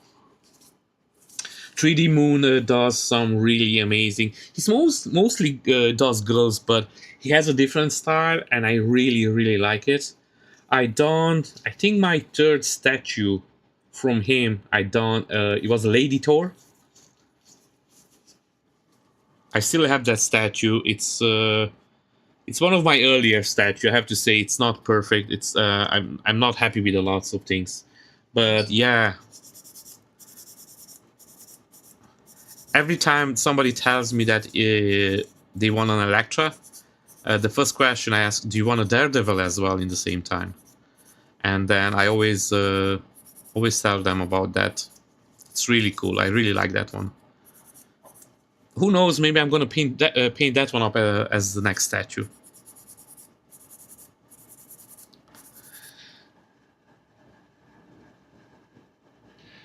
3D Moon does some really amazing. He's mostly does girls, but he has a different style, and I really like it. I think my third statue from him, it was a Lady Thor. I still have that statue. It's one of my earlier statues. I have to say it's not perfect. I'm not happy with lots of things, but yeah. Every time somebody tells me that they want an Electra, the first question I ask, do you want a Daredevil as well in the same time? And then I always tell them about that. It's really cool. I really like that one. Who knows, maybe I'm going to paint that one up as the next statue.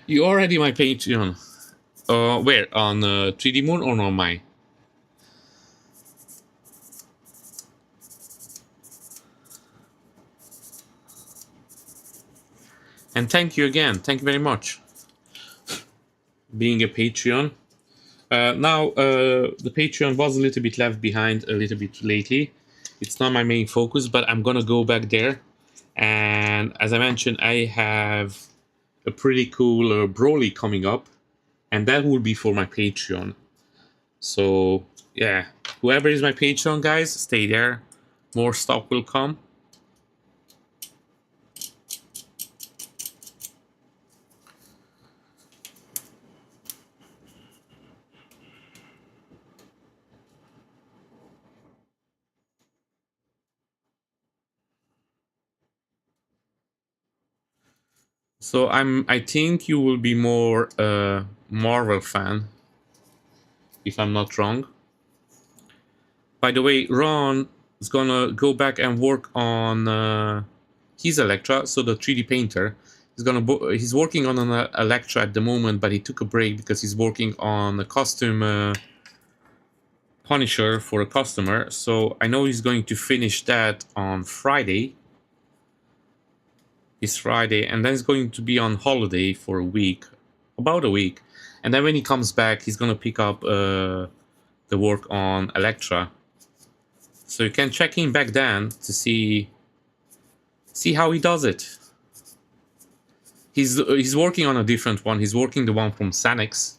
You already my Patreon. Where? On 3D Moon or on mine? And thank you again. Thank you very much. Being a Patreon. Now, the Patreon was a little bit left behind a little bit lately. It's not my main focus, but I'm gonna go back there. And as I mentioned, I have a pretty cool Broly coming up, and that will be for my Patreon. So yeah, whoever is my Patreon, guys, stay there. More stuff will come. So I think you will be more a Marvel fan, if I'm not wrong. By the way, Ron is gonna go back and work on his Electra, so the 3D painter. He's working on an Electra at the moment, but he took a break because he's working on a costume Punisher for a customer. So I know he's going to finish that on Friday. This Friday, and then he's going to be on holiday for a week, about a week. And then when he comes back, he's gonna pick up the work on Electra. So you can check in back then to see how he does it. He's working on a different one. He's working the one from Sanex.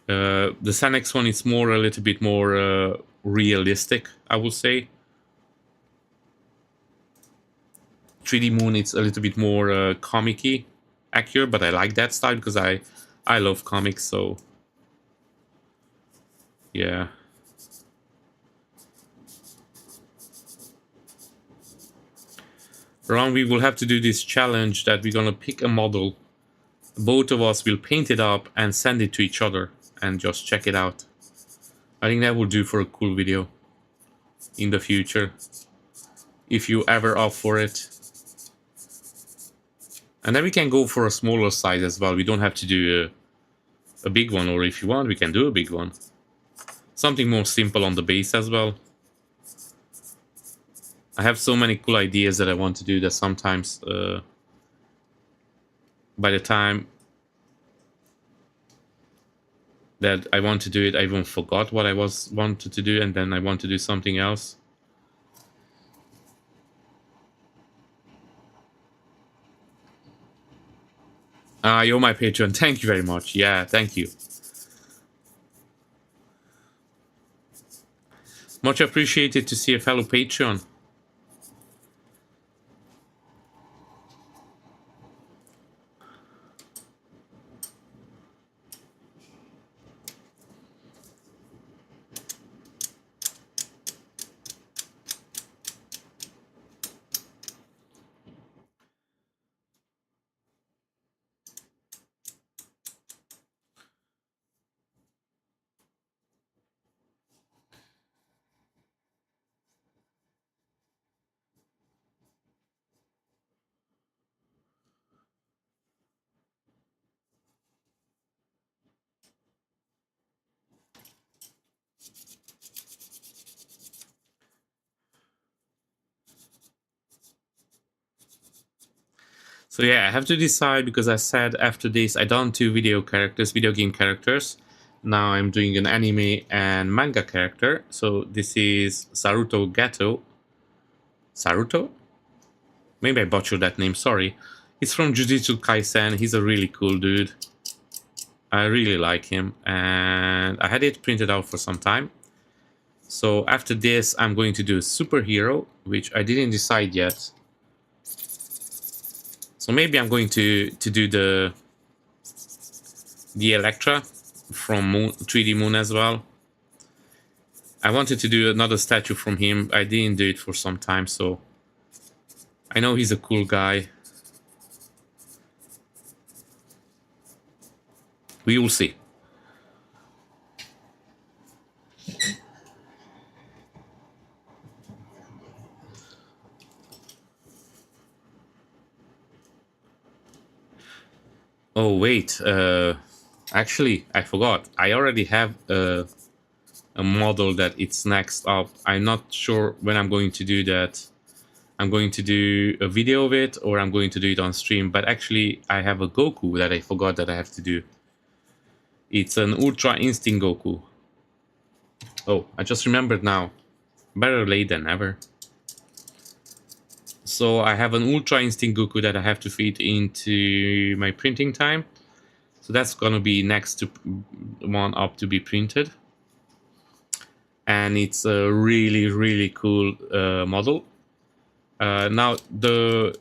The Sanex one is a little bit more realistic, I would say. 3D Moon, it's a little bit more comic-y, accurate, but I like that style because I love comics, so yeah. Ron, we will have to do this challenge that we're gonna pick a model. Both of us will paint it up and send it to each other and just check it out. I think that will do for a cool video in the future, if you ever up for it. And then we can go for a smaller size as well. We don't have to do a big one, or if you want, we can do a big one. Something more simple on the base as well. I have so many cool ideas that I want to do that sometimes by the time that I want to do it, I even forgot what I wanted to do, and then I want to do something else. You're my patron. Thank you very much. Yeah, thank you. Much appreciated to see a fellow patron. So yeah, I have to decide, because I said after this I done 2 video game characters. Now I'm doing an anime and manga character. So this is Saruto Geto. Saruto? Maybe I butchered that name, sorry. He's from Jujutsu Kaisen. He's a really cool dude. I really like him, and I had it printed out for some time. So after this I'm going to do a superhero, which I didn't decide yet. So maybe I'm going to do the Electra from 3D Moon as well. I wanted to do another statue from him. I didn't do it for some time, so I know he's a cool guy. We will see. Oh wait, actually I forgot. I already have a model that it's next up. I'm not sure when I'm going to do that. I'm going to do a video of it, or I'm going to do it on stream. But actually I have a Goku that I forgot that I have to do. It's an Ultra Instinct Goku. Oh, I just remembered now. Better late than never. So I have an Ultra Instinct Goku that I have to feed into my printing time. So that's gonna be next to one up to be printed. And it's a really, really cool model. Now the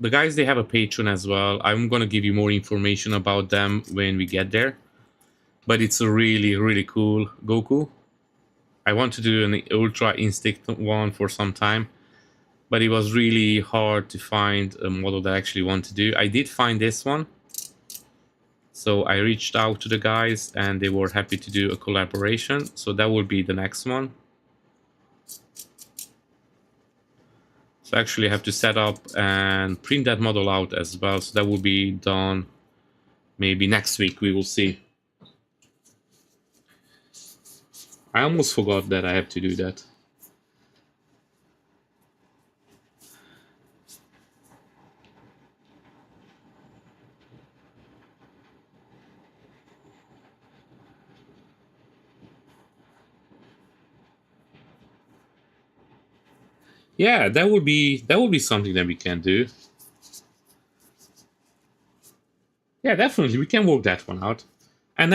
guys, they have a Patreon as well. I'm gonna give you more information about them when we get there. But it's a really, really cool Goku. I want to do an Ultra Instinct one for some time, but it was really hard to find a model that I actually want to do. I did find this one. So I reached out to the guys and they were happy to do a collaboration. So that will be the next one. So actually I have to set up and print that model out as well. So that will be done maybe next week. We will see. I almost forgot that I have to do that. Yeah, that would be something that we can do. Yeah, definitely we can work that one out. I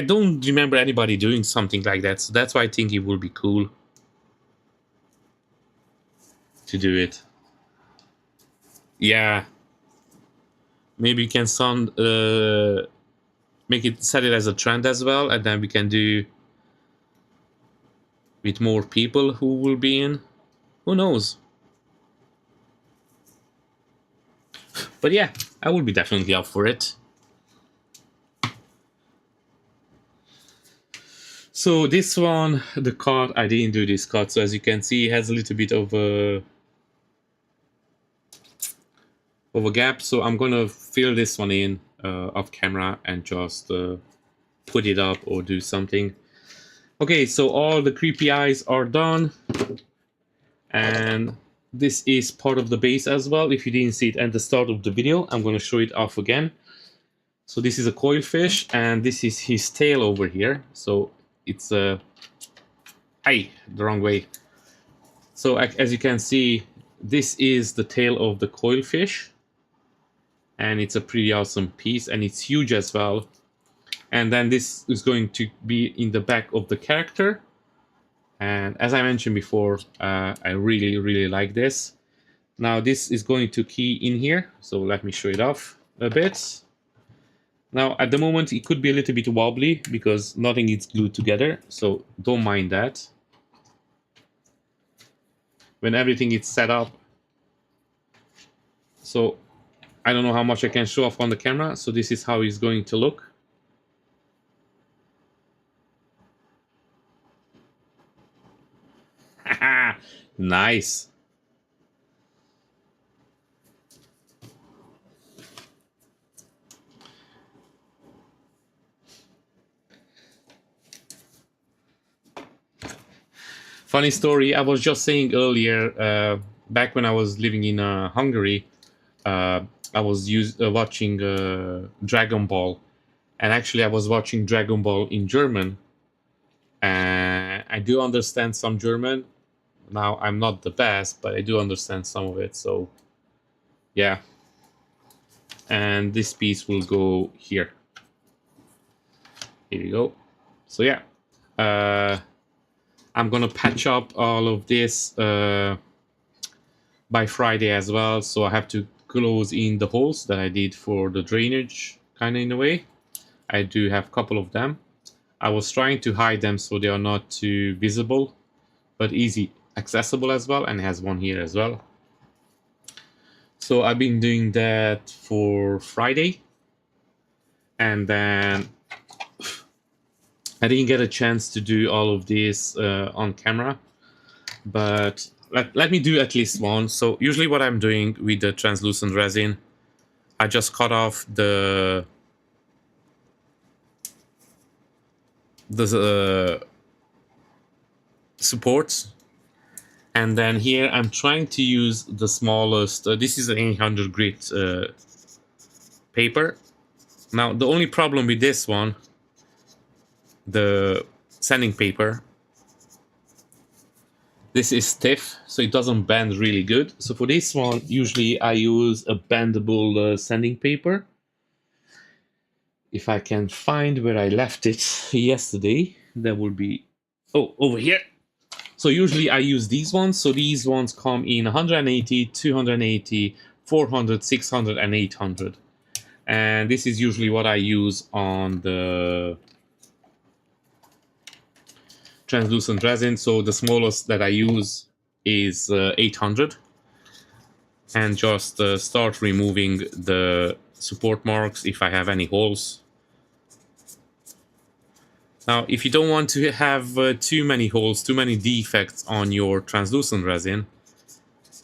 don't remember anybody doing something like that, so that's why I think it would be cool to do it. Yeah, maybe we can set it as a trend as well, and then we can do with more people who will be in. Who knows? But yeah, I will be definitely up for it. So this one, the card, I didn't do this card. So as you can see, it has a little bit of a gap. So I'm gonna fill this one in off camera and just put it up or do something. Okay, so all the creepy eyes are done. And This is part of the base as well. If you didn't see it at the start of the video, I'm going to show it off again. So this is a coil fish, and this is his tail over here. So it's a... the wrong way. So as you can see, this is the tail of the coil fish, and it's a pretty awesome piece, and it's huge as well. And then this is going to be in the back of the character. And as I mentioned before, I really like this. Now this is going to key in here, so let me show it off a bit. Now at the moment it could be a little bit wobbly because nothing is glued together, so don't mind that. When everything is set up, so I don't know how much I can show off on the camera, so this is how it's going to look. Nice. Funny story, I was just saying earlier, back when I was living in Hungary, I was watching Dragon Ball, and actually I was watching Dragon Ball in German. And I do understand some German. Now I'm not the best, but I do understand some of it, so yeah. And this piece will go here. Here you go. So yeah, I'm gonna patch up all of this by Friday as well, so I have to close in the holes that I did for the drainage, kind of in a way. I do have a couple of them. I was trying to hide them so they are not too visible, but easy accessible as well, and it has one here as well. So I've been doing that for Friday, and then I didn't get a chance to do all of this on camera, but let me do at least one. So usually what I'm doing with the translucent resin, I just cut off the supports, and then here I'm trying to use the smallest, this is an 800 grit paper. Now the only problem with this one, the sanding paper, this is stiff, so it doesn't bend really good. So for this one, usually I use a bendable sanding paper. If I can find where I left it yesterday, that would be, oh, over here. So usually I use these ones. So these ones come in 180, 280, 400, 600, and 800. And this is usually what I use on the translucent resin. So the smallest that I use is 800. And just start removing the support marks if I have any holes. Now, if you don't want to have too many holes, too many defects on your translucent resin,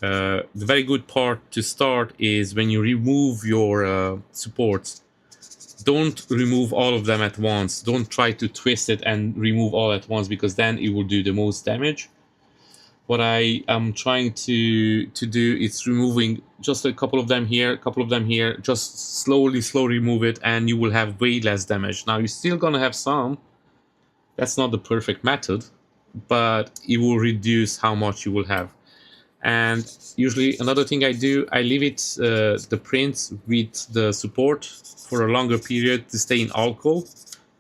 the very good part to start is when you remove your supports, don't remove all of them at once. Don't try to twist it and remove all at once, because then it will do the most damage. What I am trying to do is removing just a couple of them here, a couple of them here, just slowly remove it, and you will have way less damage. Now, you're still gonna have some. That's not the perfect method, but it will reduce how much you will have. And usually another thing I do, I leave it, the prints with the support for a longer period to stay in alcohol.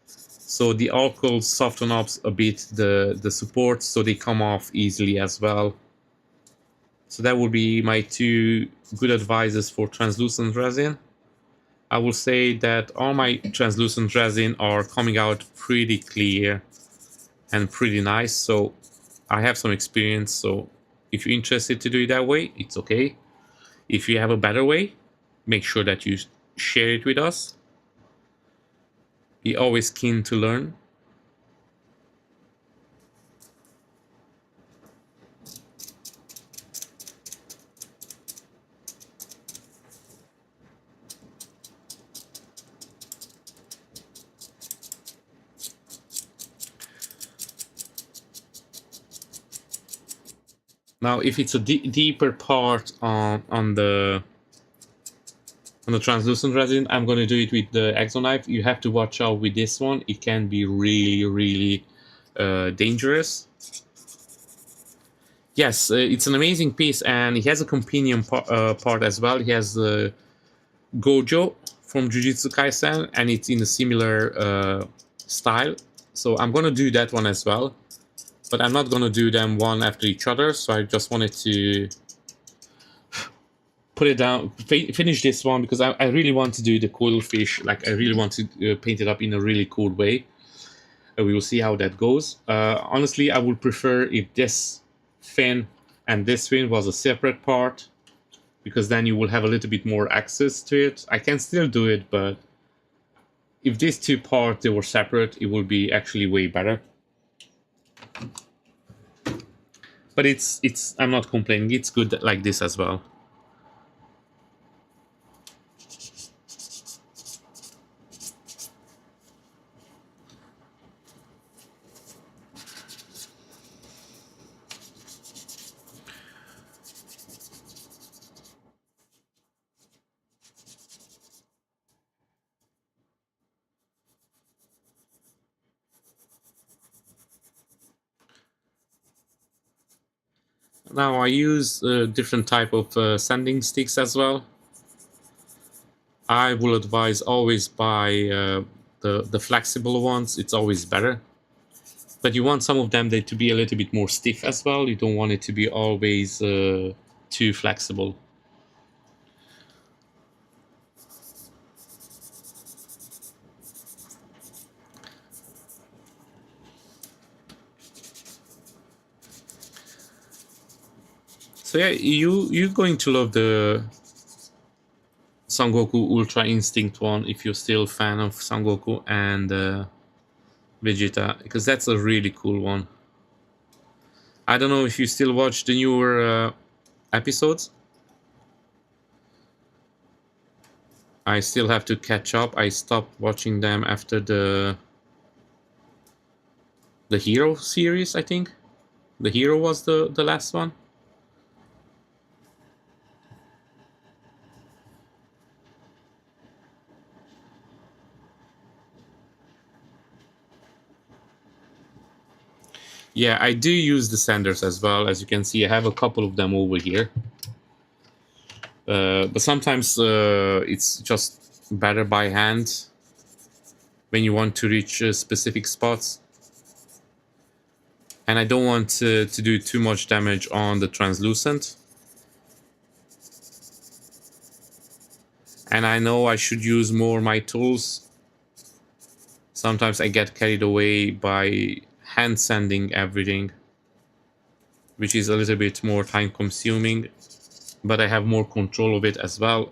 So the alcohol soften up a bit the support, so they come off easily as well. So that would be my two good advices for translucent resin. I will say that all my translucent resin are coming out pretty clear and pretty nice, so I have some experience. So if you're interested to do it that way, it's okay. If you have a better way, make sure that you share it with us. Be always keen to learn. Now, if it's a deeper part on the translucent resin, I'm going to do it with the Exo knife. You have to watch out with this one. It can be really, really dangerous. Yes, it's an amazing piece, and he has a companion part as well. He has Gojo from Jujutsu Kaisen, and it's in a similar style. So I'm going to do that one as well. But I'm not going to do them one after each other. So I just wanted to put it down, finish this one, because I really want to do the coil fish. Like, I really want to paint it up in a really cool way. We will see how that goes. Honestly, I would prefer if this fin and this fin was a separate part, because then you will have a little bit more access to it. I can still do it, but if these two parts they were separate, it would be actually way better. But it's I'm not complaining. It's good like this as well. Now I use different type of sanding sticks as well. I will advise always buy the flexible ones. It's always better. But you want some of them to be a little bit more stiff as well. You don't want it to be always too flexible. So yeah, you're going to love the Son Goku Ultra Instinct one if you're still a fan of Son Goku and Vegeta, because that's a really cool one. I don't know if you still watch the newer episodes. I still have to catch up. I stopped watching them after the Hero series, I think. The Hero was the last one. Yeah, I do use the sanders as well. As you can see, I have a couple of them over here. But sometimes it's just better by hand when you want to reach specific spots. And I don't want to do too much damage on the translucent. And I know I should use more my tools. Sometimes I get carried away by hand sanding everything, which is a little bit more time consuming, but I have more control of it as well.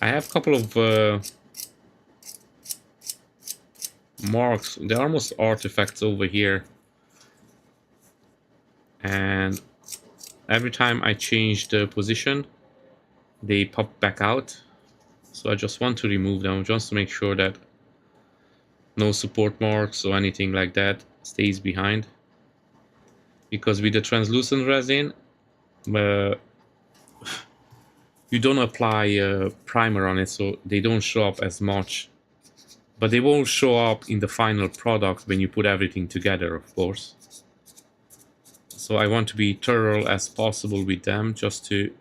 I have a couple of marks. They're almost artifacts over here. And every time I change the position, they pop back out. So I just want to remove them just to make sure that no support marks or anything like that stays behind. Because with the translucent resin, you don't apply a primer on it, so they don't show up as much. But they won't show up in the final product when you put everything together, of course. So I want to be thorough as possible with them, just to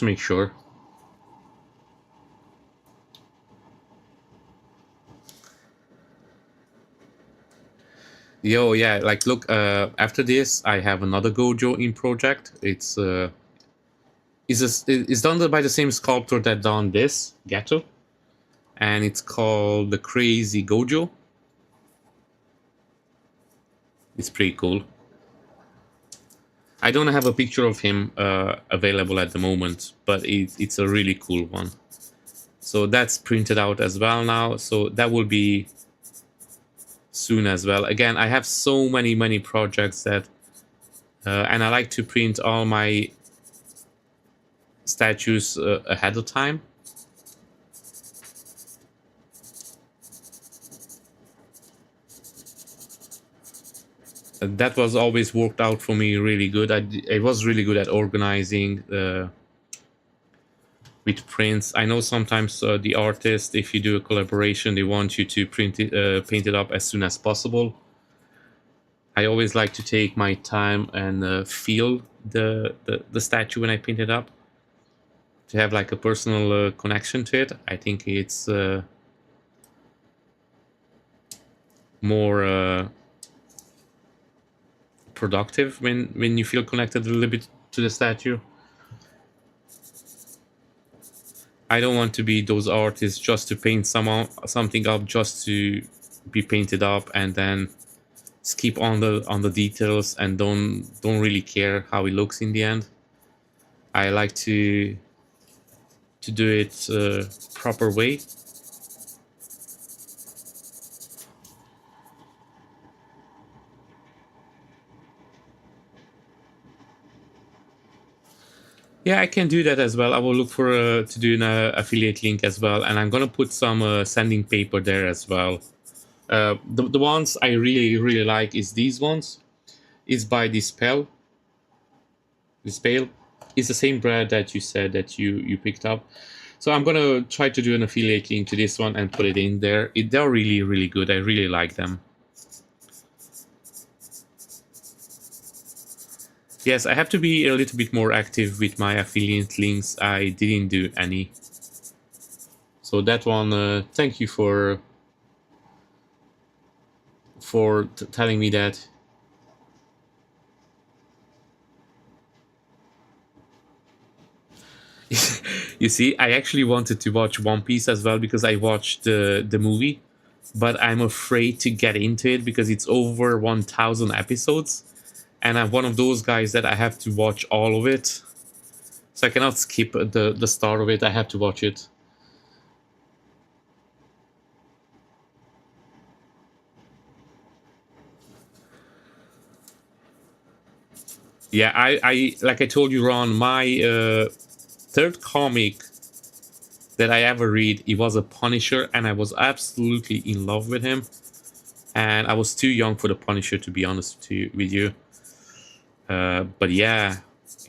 make sure. Yo, yeah, like look, after this I have another Gojo in project. It's done by the same sculptor that done this, Geto. And it's called the Crazy Gojo. It's pretty cool. I don't have a picture of him available at the moment, but it's a really cool one. So that's printed out as well now. So that will be soon as well. Again, I have so many projects that, and I like to print all my statues ahead of time. That was always worked out for me really good. I was really good at organizing with prints. I know sometimes the artist, if you do a collaboration, they want you to paint it up as soon as possible. I always like to take my time and feel the statue when I paint it up, to have like a personal connection to it. I think it's more productive when you feel connected a little bit to the statue. I don't want to be those artists just to paint something up just to be painted up and then skip on the details and don't really care how it looks in the end. I like to do it proper way. Yeah, I can do that as well. I will look for to do an affiliate link as well, and I'm gonna put some sanding paper there as well. The ones I really like is these ones. It's by Dispel. Dispel is the same brand that you said that you picked up. So I'm gonna try to do an affiliate link to this one and put it in there. They're really good. I really like them. Yes, I have to be a little bit more active with my affiliate links. I didn't do any. So that one, thank you for telling me that. You see, I actually wanted to watch One Piece as well because I watched the movie, but I'm afraid to get into it because it's over 1,000 episodes, and I'm one of those guys that I have to watch all of it. So I cannot skip the start of it. I have to watch it. Yeah, I like I told you, Ron, my third comic that I ever read, it was a Punisher, and I was absolutely in love with him. And I was too young for the Punisher, to be honest with you. But yeah,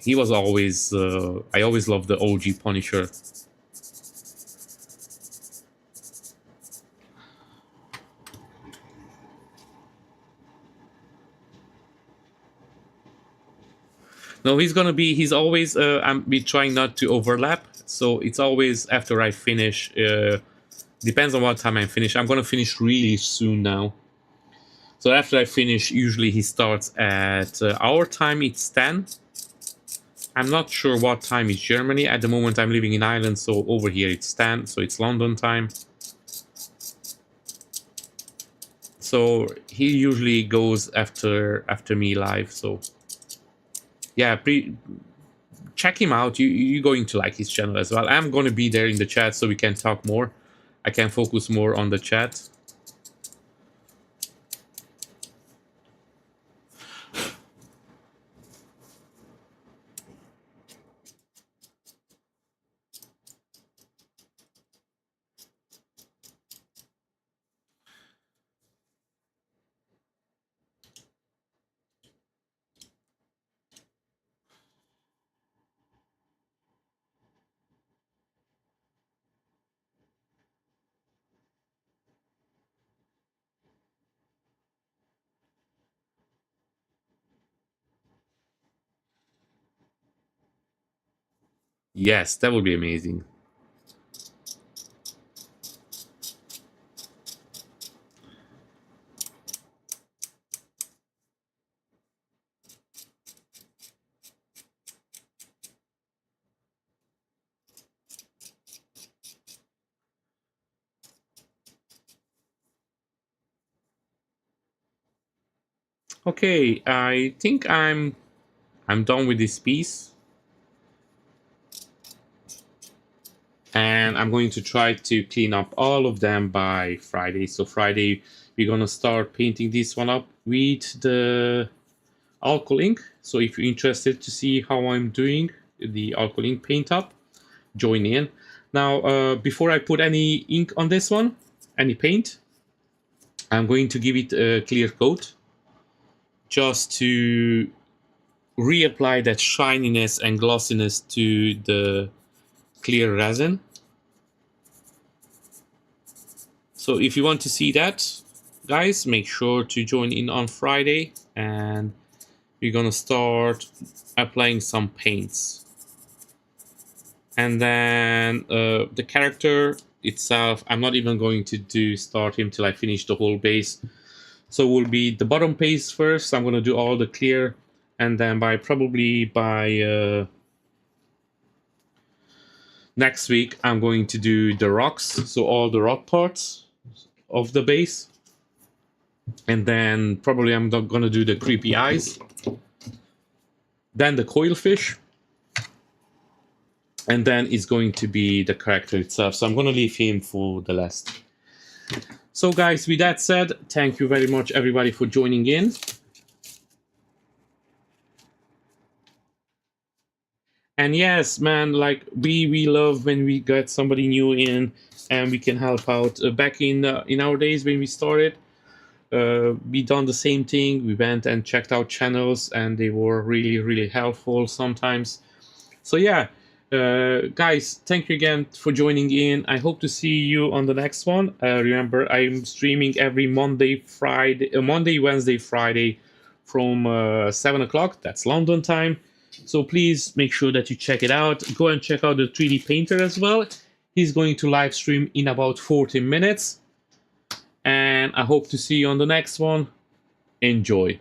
he was always. I always loved the OG Punisher. No, he's gonna be. He's always. I'm be trying not to overlap, so it's always after I finish. Depends on what time I finish. I'm gonna finish really soon now. So after I finish, usually he starts at our time. It's 10. I'm not sure what time is Germany at the moment. I'm living in Ireland, so over here it's 10. So it's London time. So he usually goes after me live. So yeah, check him out. You're going to like his channel as well. I'm going to be there in the chat so we can talk more. I can focus more on the chat. Yes, that would be amazing. Okay, I think I'm done with this piece. And I'm going to try to clean up all of them by Friday. So Friday we're gonna start painting this one up with the alcohol ink. So if you're interested to see how I'm doing, the alcohol paint up, join in. Now, before I put any ink on this one, any paint, I'm going to give it a clear coat just to reapply that shininess and glossiness to the clear resin. So if you want to see that, guys, make sure to join in on Friday, and we're gonna start applying some paints. And then the character itself, I'm not even going to start him till I finish the whole base. So will be the bottom base first. I'm gonna do all the clear, and then probably by next week I'm going to do the rocks, so all the rock parts of the base. And then probably I'm gonna do the creepy eyes, then the coil fish, and then it's going to be the character itself. So I'm gonna leave him for the last. So guys, with that said, thank you very much everybody for joining in. And yes, man, like we love when we get somebody new in and we can help out. Back in our days when we started, we done the same thing. We went and checked out channels, and they were really helpful sometimes. So yeah, guys, thank you again for joining in. I hope to see you on the next one. Remember, I'm streaming every Monday, Wednesday, Friday from 7 o'clock. That's London time. So please make sure that you check it out. Go and check out the 3D painter as well. He's going to live stream in about 40 minutes. And I hope to see you on the next one. Enjoy.